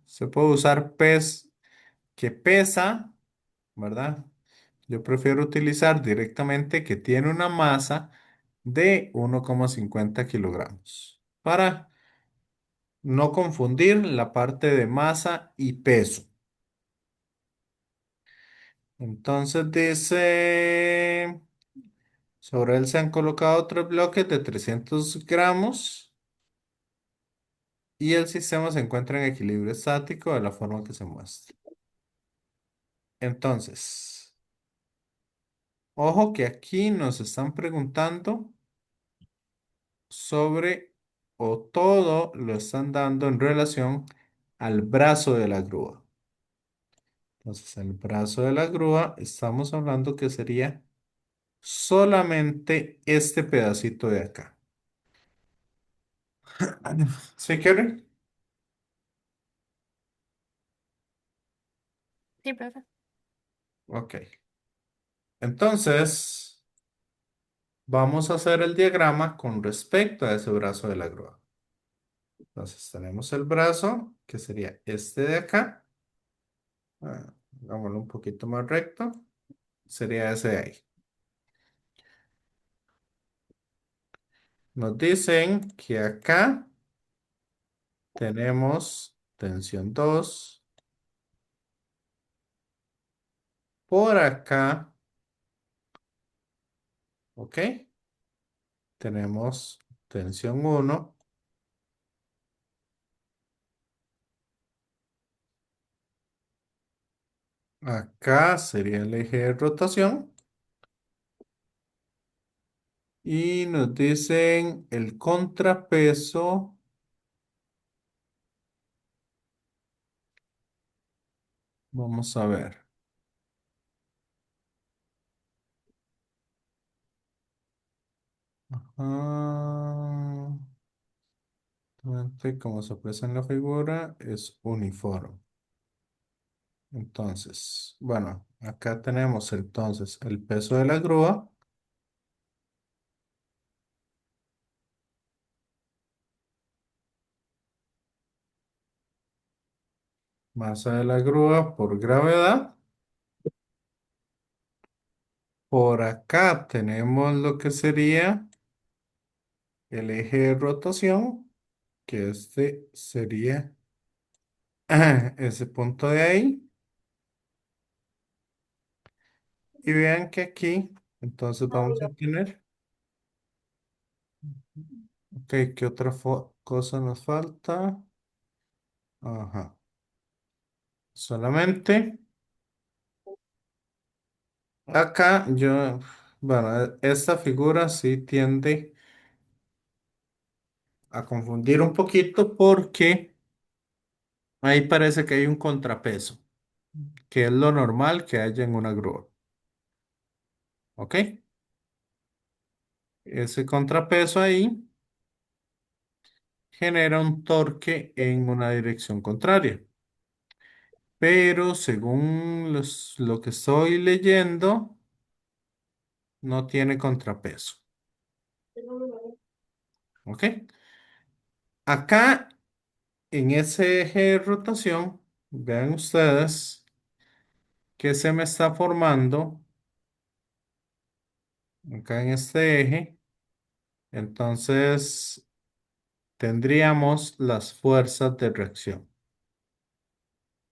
se puede usar pes que pesa, ¿verdad? Yo prefiero utilizar directamente que tiene una masa de 1,50 kilogramos para no confundir la parte de masa y peso. Entonces dice, sobre él se han colocado tres bloques de 300 gramos y el sistema se encuentra en equilibrio estático de la forma que se muestra. Entonces, ojo que aquí nos están preguntando sobre o todo lo están dando en relación al brazo de la grúa. Entonces, el brazo de la grúa, estamos hablando que sería solamente este pedacito de acá. ¿Sí, Karen? Sí, profe. Ok. Entonces, vamos a hacer el diagrama con respecto a ese brazo de la grúa. Entonces, tenemos el brazo, que sería este de acá. Hagámoslo un poquito más recto. Sería ese de ahí. Nos dicen que acá tenemos tensión 2. Por acá, ¿ok? Tenemos tensión 1. Acá sería el eje de rotación. Y nos dicen el contrapeso. Vamos a ver. Ah, como se aprecia en la figura, es uniforme. Entonces, bueno, acá tenemos entonces el peso de la grúa. Masa de la grúa por gravedad. Por acá tenemos lo que sería el eje de rotación, que este sería ese punto de ahí. Y vean que aquí, entonces vamos a tener Ok, ¿qué otra cosa nos falta? Ajá. Solamente acá yo, bueno, esta figura sí tiende a confundir un poquito porque ahí parece que hay un contrapeso, que es lo normal que haya en una grúa. ¿Ok? Ese contrapeso ahí genera un torque en una dirección contraria. Pero según lo que estoy leyendo, no tiene contrapeso. ¿Ok? Acá en ese eje de rotación, vean ustedes que se me está formando acá en este eje. Entonces tendríamos las fuerzas de reacción,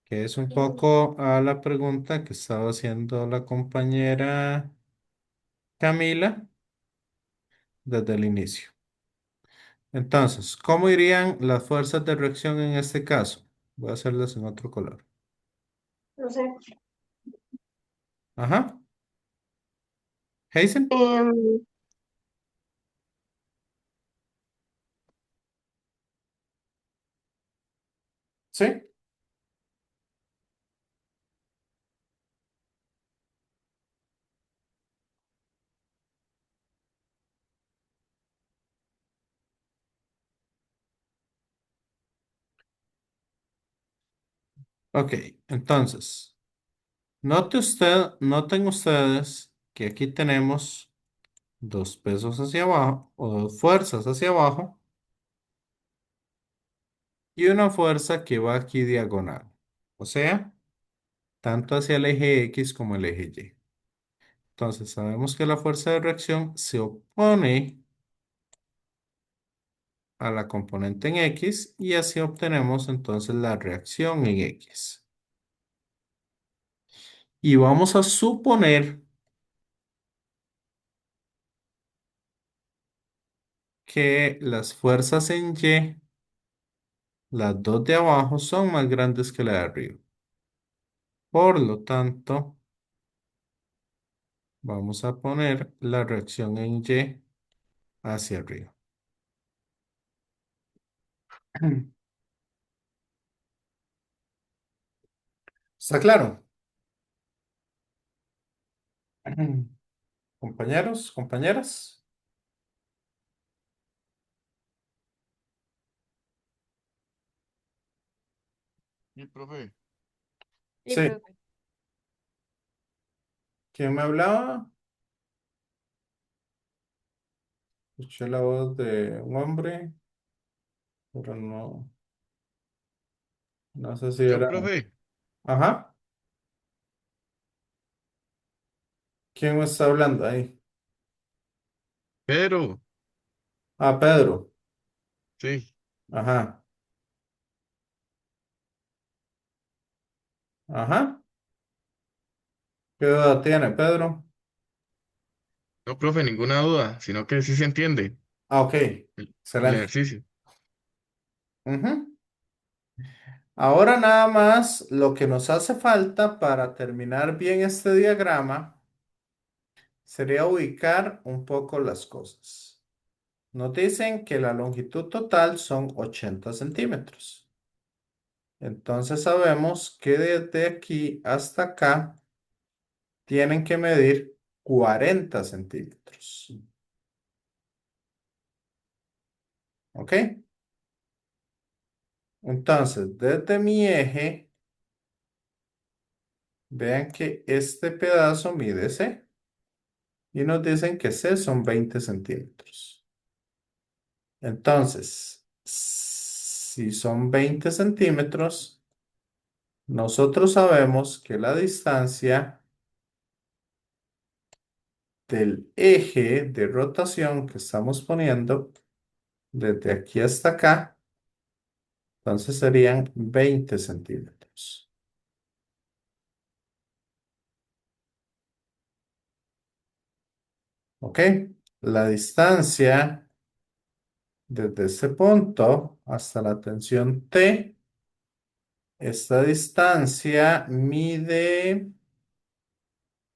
que es un poco a la pregunta que estaba haciendo la compañera Camila desde el inicio. Entonces, ¿cómo irían las fuerzas de reacción en este caso? Voy a hacerlas en otro color. No sé. Ajá. Hazen. Em, Sí. Ok, entonces, noten ustedes que aquí tenemos dos pesos hacia abajo o dos fuerzas hacia abajo y una fuerza que va aquí diagonal. O sea, tanto hacia el eje X como el eje Y. Entonces, sabemos que la fuerza de reacción se opone a la componente en X y así obtenemos entonces la reacción en X. Y vamos a suponer que las fuerzas en Y, las dos de abajo, son más grandes que la de arriba. Por lo tanto, vamos a poner la reacción en Y hacia arriba. ¿Está claro? Compañeros, compañeras. Sí, profe. Sí, Sí. profe. ¿Quién me hablaba? Escuché la voz de un hombre, pero no sé si Yo, era. profe. Ajá. ¿Quién me está hablando ahí? Pero, Ah, Pedro. sí. Ajá. Ajá. ¿Qué duda tiene, Pedro? No, profe, ninguna duda, sino que sí se entiende Ah, ok. el Excelente. ejercicio. Ujú. Ahora nada más lo que nos hace falta para terminar bien este diagrama sería ubicar un poco las cosas. Nos dicen que la longitud total son 80 centímetros. Entonces sabemos que desde aquí hasta acá tienen que medir 40 centímetros. ¿Ok? Entonces, desde mi eje, vean que este pedazo mide C y nos dicen que C son 20 centímetros. Entonces, si son 20 centímetros, nosotros sabemos que la distancia del eje de rotación que estamos poniendo desde aquí hasta acá, entonces serían 20 centímetros. ¿Ok? La distancia Desde ese punto hasta la tensión T, esta distancia mide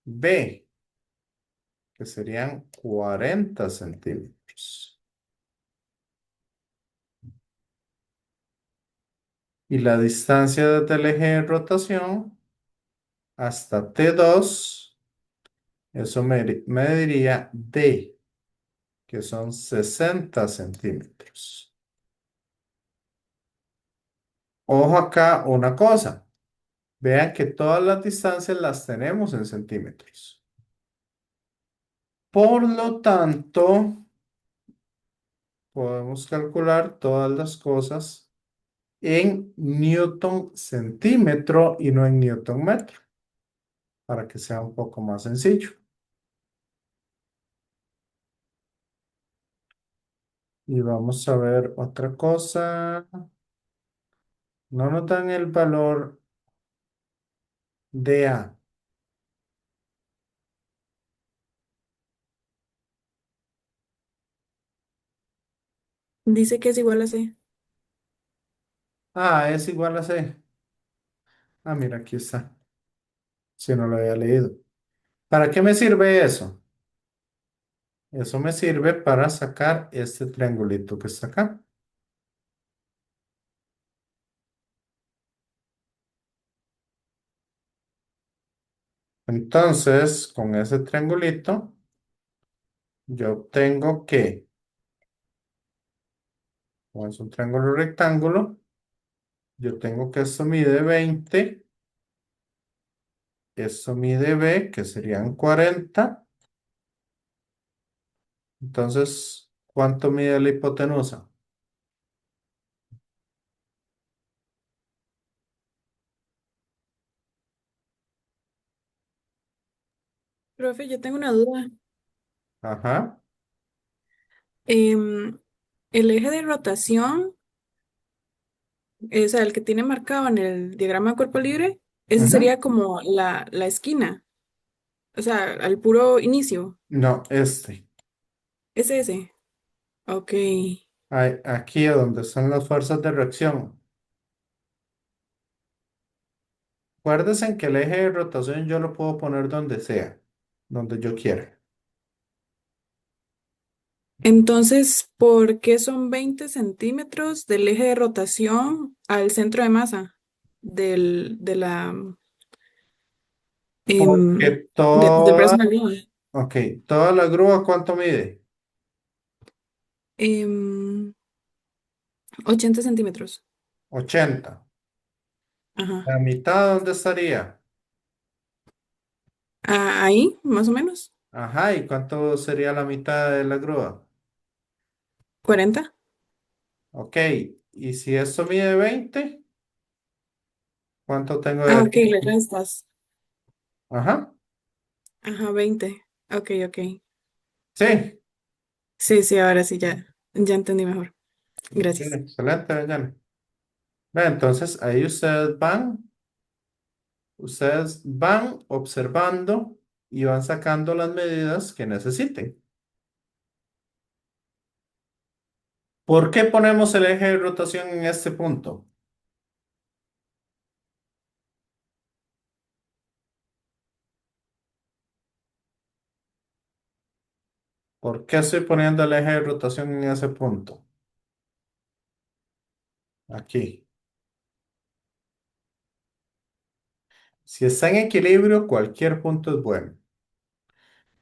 B, que serían 40 centímetros. Y la distancia desde el eje de rotación hasta T2, eso mediría D, que son 60 centímetros. Ojo acá una cosa. Vean que todas las distancias las tenemos en centímetros. Por lo tanto, podemos calcular todas las cosas en newton centímetro y no en newton metro, para que sea un poco más sencillo. Y vamos a ver otra cosa. No nos dan el valor de A. Dice que es igual a C. Ah, es igual a C. Ah, mira, aquí está. Si no lo había leído. ¿Para qué me sirve eso? Eso me sirve para sacar este triangulito que está acá. Entonces, con ese triangulito, yo obtengo que, como es un triángulo rectángulo, yo tengo que esto mide 20, esto mide B, que serían 40. Entonces, ¿cuánto mide la hipotenusa? Profe, yo tengo una duda. Ajá. Em, el eje de rotación, o sea, el que tiene marcado en el diagrama de cuerpo libre, ese Ujú. sería como la esquina, o sea, al puro inicio. No, este. Es ese. Ok. Aquí es donde están las fuerzas de reacción. Acuérdense que el eje de rotación yo lo puedo poner donde sea, donde yo quiera. Entonces, ¿por qué son 20 centímetros del eje de rotación al centro de masa de la, Porque del brazo toda, de la grúa? ok, toda la grúa, ¿cuánto mide? Em, 80 centímetros. 80. Ajá. ¿La mitad dónde estaría? Ah, ahí, más o menos. Ajá, ¿y cuánto sería la mitad de la grúa? 40. Ok, y si esto mide 20, ¿cuánto tengo de Ah, ok, aquí? le restas. Ajá, Ajá, 20. Ok, ok. sí. Sí, sí, ahora sí ya entendí mejor. Ok, Gracias. excelente, Daniel. Ve, entonces ahí ustedes van observando y van sacando las medidas que necesiten. ¿Por qué ponemos el eje de rotación en este punto? ¿Por qué estoy poniendo el eje de rotación en ese punto? Aquí. Si está en equilibrio, cualquier punto es bueno.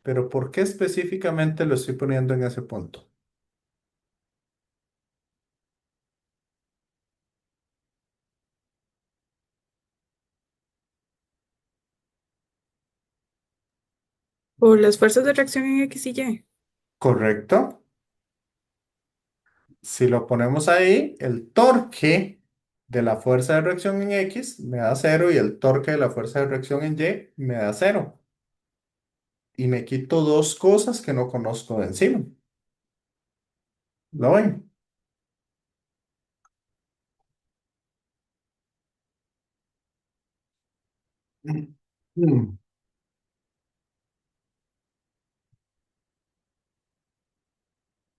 Pero ¿por qué específicamente lo estoy poniendo en ese punto? Por las fuerzas de reacción en X y Y. ¿Correcto? Si lo ponemos ahí, el torque de la fuerza de reacción en X me da cero y el torque de la fuerza de reacción en Y me da cero. Y me quito dos cosas que no conozco de encima. ¿Lo ven? Mm.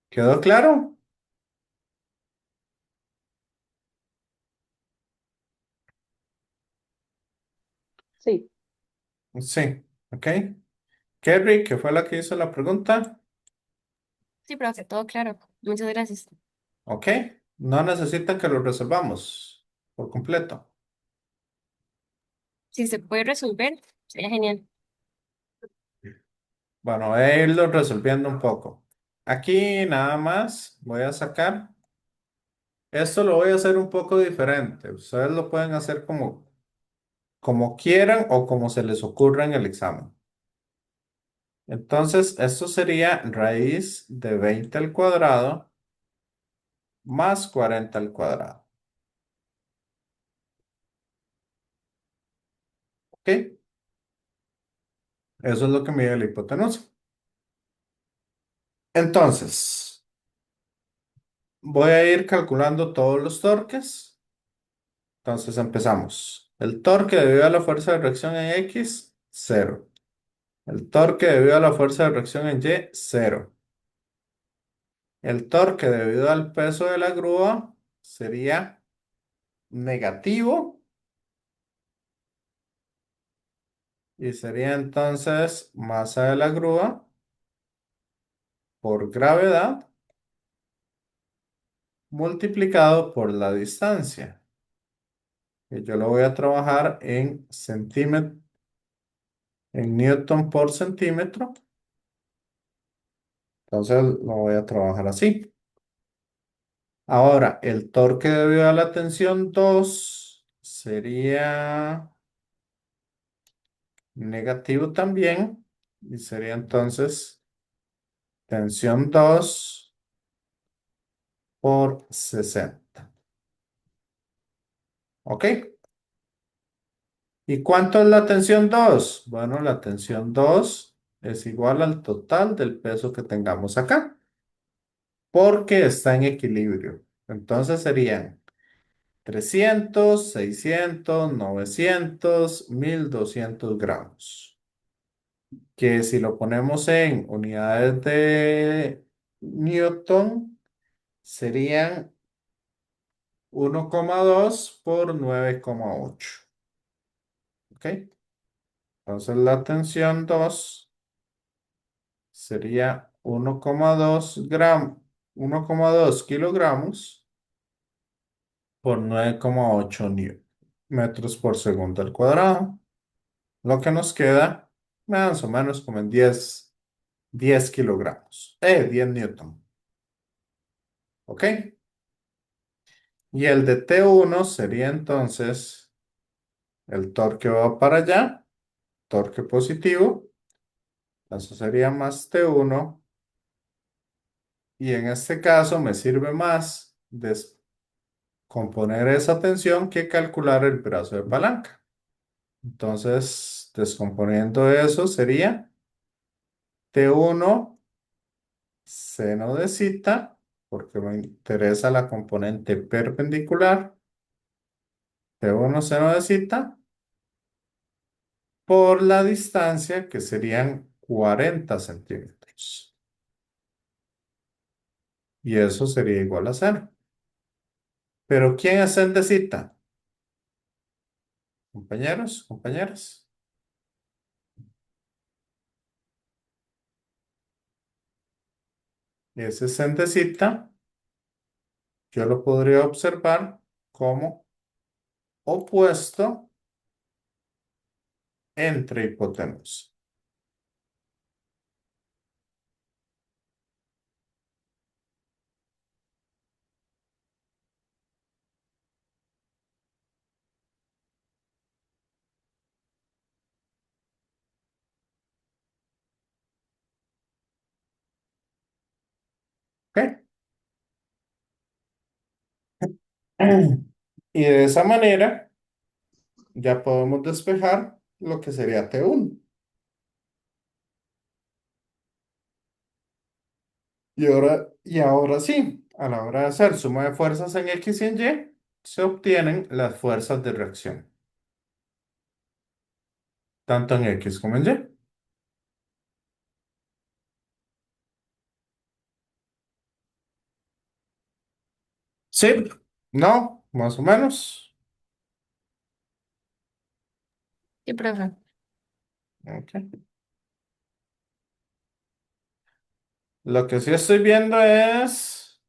¿Quedó claro? Sí, ok. Kerry, que fue la que hizo la pregunta. Sí, profe, todo claro. Muchas gracias. Ok. No necesitan que lo resolvamos por completo. Si se puede resolver, sería genial. Bueno, voy a irlo resolviendo un poco. Aquí nada más voy a sacar. Esto lo voy a hacer un poco diferente. Ustedes lo pueden hacer como quieran o como se les ocurra en el examen. Entonces, esto sería raíz de 20 al cuadrado más 40 al cuadrado. ¿Ok? Eso es lo que mide la hipotenusa. Entonces, voy a ir calculando todos los torques. Entonces, empezamos. El torque debido a la fuerza de reacción en X, cero. El torque debido a la fuerza de reacción en Y, cero. El torque debido al peso de la grúa sería negativo y sería entonces masa de la grúa por gravedad multiplicado por la distancia. Que yo lo voy a trabajar en centímetro, en newton por centímetro. Entonces lo voy a trabajar así. Ahora, el torque debido a la tensión 2 sería negativo también. Y sería entonces tensión 2 por 60. ¿Ok? ¿Y cuánto es la tensión 2? Bueno, la tensión 2 es igual al total del peso que tengamos acá, porque está en equilibrio. Entonces serían 300, 600, 900, 1200 gramos. Que si lo ponemos en unidades de Newton, serían 1,2 por 9,8. ¿Ok? Entonces la tensión 2 sería 1,2 kilogramos por 9,8 metros por segundo al cuadrado. Lo que nos queda más o menos como en 10 kilogramos. 10 newton. ¿Ok? Y el de T1 sería entonces el torque va para allá, torque positivo. Eso sería más T1. Y en este caso me sirve más descomponer esa tensión que calcular el brazo de palanca. Entonces, descomponiendo eso sería T1 seno de cita, porque me interesa la componente perpendicular, T1 seno de cita, por la distancia que serían 40 centímetros. Y eso sería igual a cero. Pero ¿quién es en de cita? Compañeros, compañeras. Ese en de cita yo lo podría observar como opuesto entre hipotenusa. ¿Ok? Y de esa manera ya podemos despejar lo que sería T1. Y ahora sí, a la hora de hacer suma de fuerzas en X y en Y, se obtienen las fuerzas de reacción, tanto en X como en Y. Sí, no, más o menos. Sí, profe. Ok. Lo que sí estoy viendo es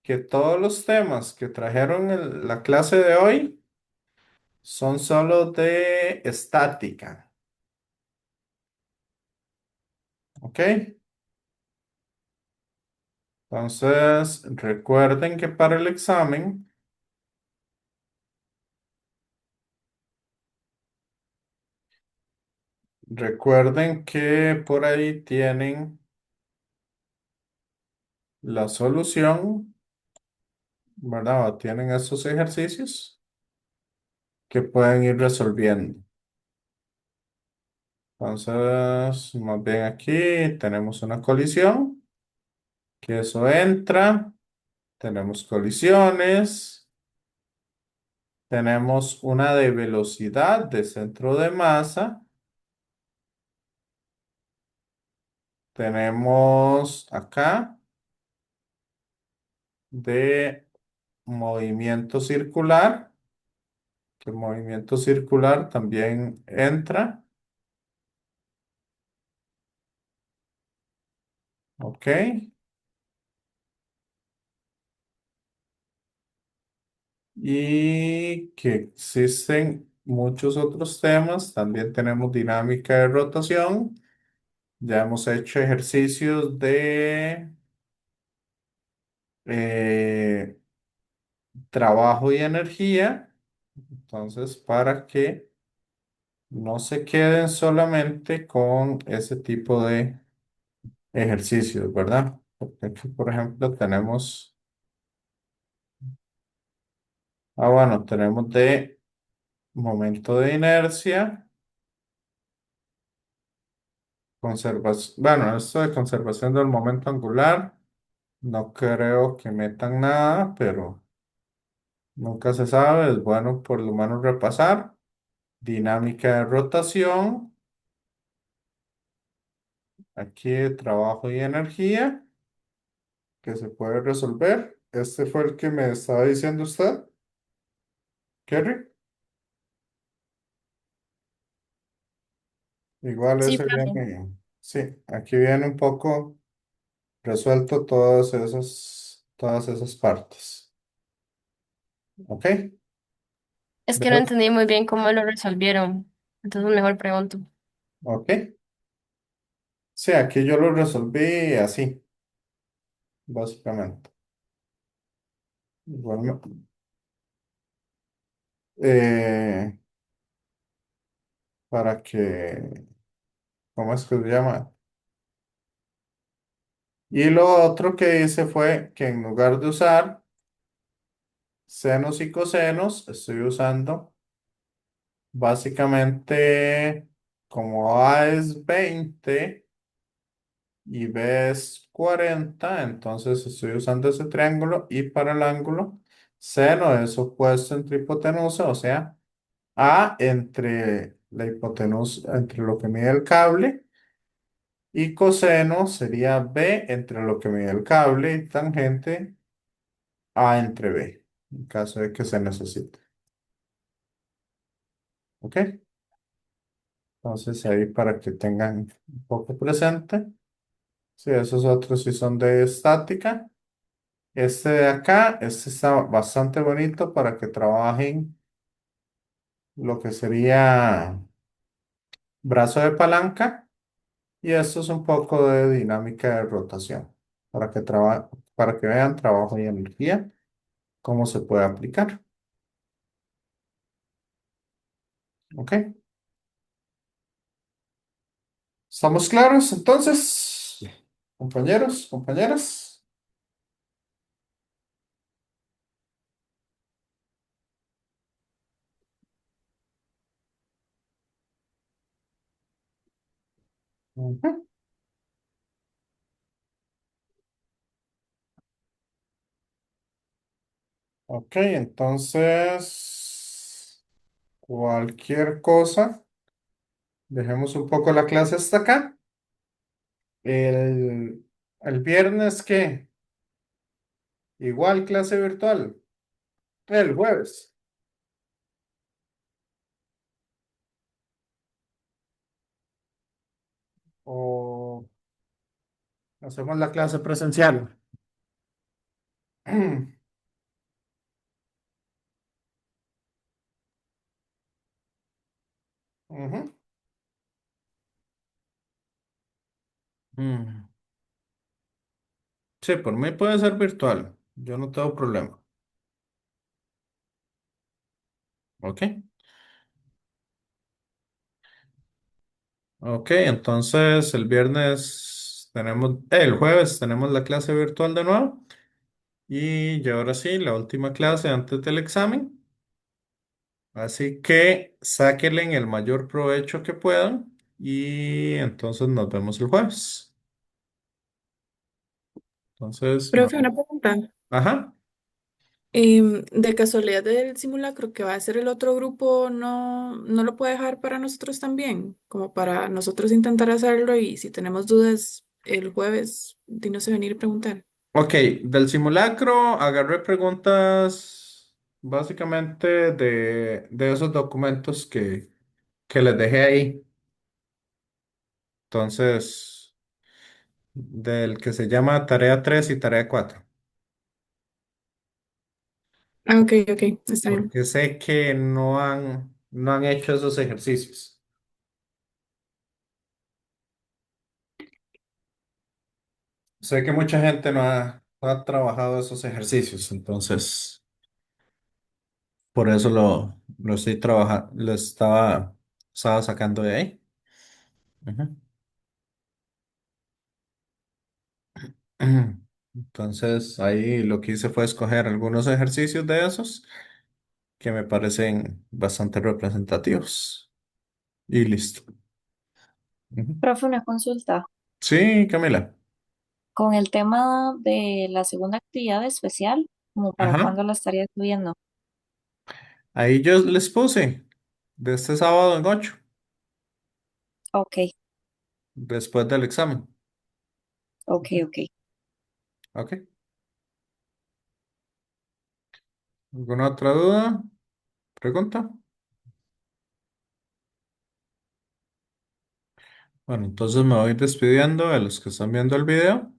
que todos los temas que trajeron en la clase de hoy son solo de estática. ¿Ok? Entonces, recuerden que para el examen, recuerden que por ahí tienen la solución, ¿verdad? O tienen esos ejercicios que pueden ir resolviendo. Entonces, más bien aquí tenemos una colisión, que eso entra, tenemos colisiones, tenemos una de velocidad de centro de masa, tenemos acá de movimiento circular, que el movimiento circular también entra, ¿ok? Y que existen muchos otros temas. También tenemos dinámica de rotación. Ya hemos hecho ejercicios de eh, trabajo y energía. Entonces, para que no se queden solamente con ese tipo de ejercicios, ¿verdad? Porque aquí, por ejemplo, tenemos, bueno, tenemos de momento de inercia, conservación, bueno, esto de conservación del momento angular, no creo que metan nada, pero nunca se sabe, es bueno por lo menos repasar. Dinámica de rotación, aquí de trabajo y energía, que se puede resolver. Este fue el que me estaba diciendo usted, Kerry. Igual Sí, ese profe. viene, sí, aquí viene un poco resuelto todas esas partes. ¿Ok? Es que no ¿Ves? entendí muy bien cómo lo resolvieron. Entonces mejor pregunto. ¿Ok? Sí, aquí yo lo resolví así, básicamente. Bueno, eh, para que, ¿cómo es que se llama? Y lo otro que hice fue que en lugar de usar senos y cosenos, estoy usando básicamente como A es 20 y B es 40, entonces estoy usando ese triángulo y para el ángulo seno es opuesto entre hipotenusa, o sea, A entre la hipotenusa, entre lo que mide el cable y coseno sería B entre lo que mide el cable y tangente A entre B, en caso de que se necesite. ¿Ok? Entonces ahí para que tengan un poco presente. Sí, esos otros sí son de estática. Este de acá, este está bastante bonito para que trabajen lo que sería brazo de palanca. Y esto es un poco de dinámica de rotación para que vean trabajo y energía, cómo se puede aplicar. ¿Ok? ¿Estamos claros entonces, compañeros, compañeras? Ujú. Ok, entonces, cualquier cosa, dejemos un poco la clase hasta acá. El, el viernes, ¿qué? Igual clase virtual. El jueves. o hacemos la clase presencial. Ujú. Mm. Sí, por mí puede ser virtual. Yo no tengo problema. ¿Ok? Ok, entonces el jueves tenemos la clase virtual de nuevo. Y ya ahora sí, la última clase antes del examen. Así que sáquenle el mayor provecho que puedan. Y entonces nos vemos el jueves. Entonces, Profe, una pregunta. ajá. De casualidad del simulacro que va a ser el otro grupo, ¿no lo puede dejar para nosotros también? Como para nosotros intentar hacerlo y si tenemos dudas el jueves, dinos a venir y preguntar. Ok, del simulacro agarré preguntas básicamente de esos documentos que les dejé ahí. Entonces, del que se llama tarea 3 y tarea 4. Ah, ok, ok, está bien. Porque sé que no han hecho esos ejercicios. Sé que mucha gente no ha trabajado esos ejercicios, entonces por eso lo estoy trabajando, estaba sacando de ahí. Ujú. Entonces ahí lo que hice fue escoger algunos ejercicios de esos que me parecen bastante representativos. Y listo. Ujú. Profe, una consulta. Sí, Camila. Con el tema de la segunda actividad especial, como para Ajá. cuándo la estaría subiendo. Ahí yo les puse de este sábado en 8 Ok, después del examen. ok, ok. ¿Ok? ¿Alguna otra duda? ¿Pregunta? Bueno, entonces me voy despidiendo de los que están viendo el video.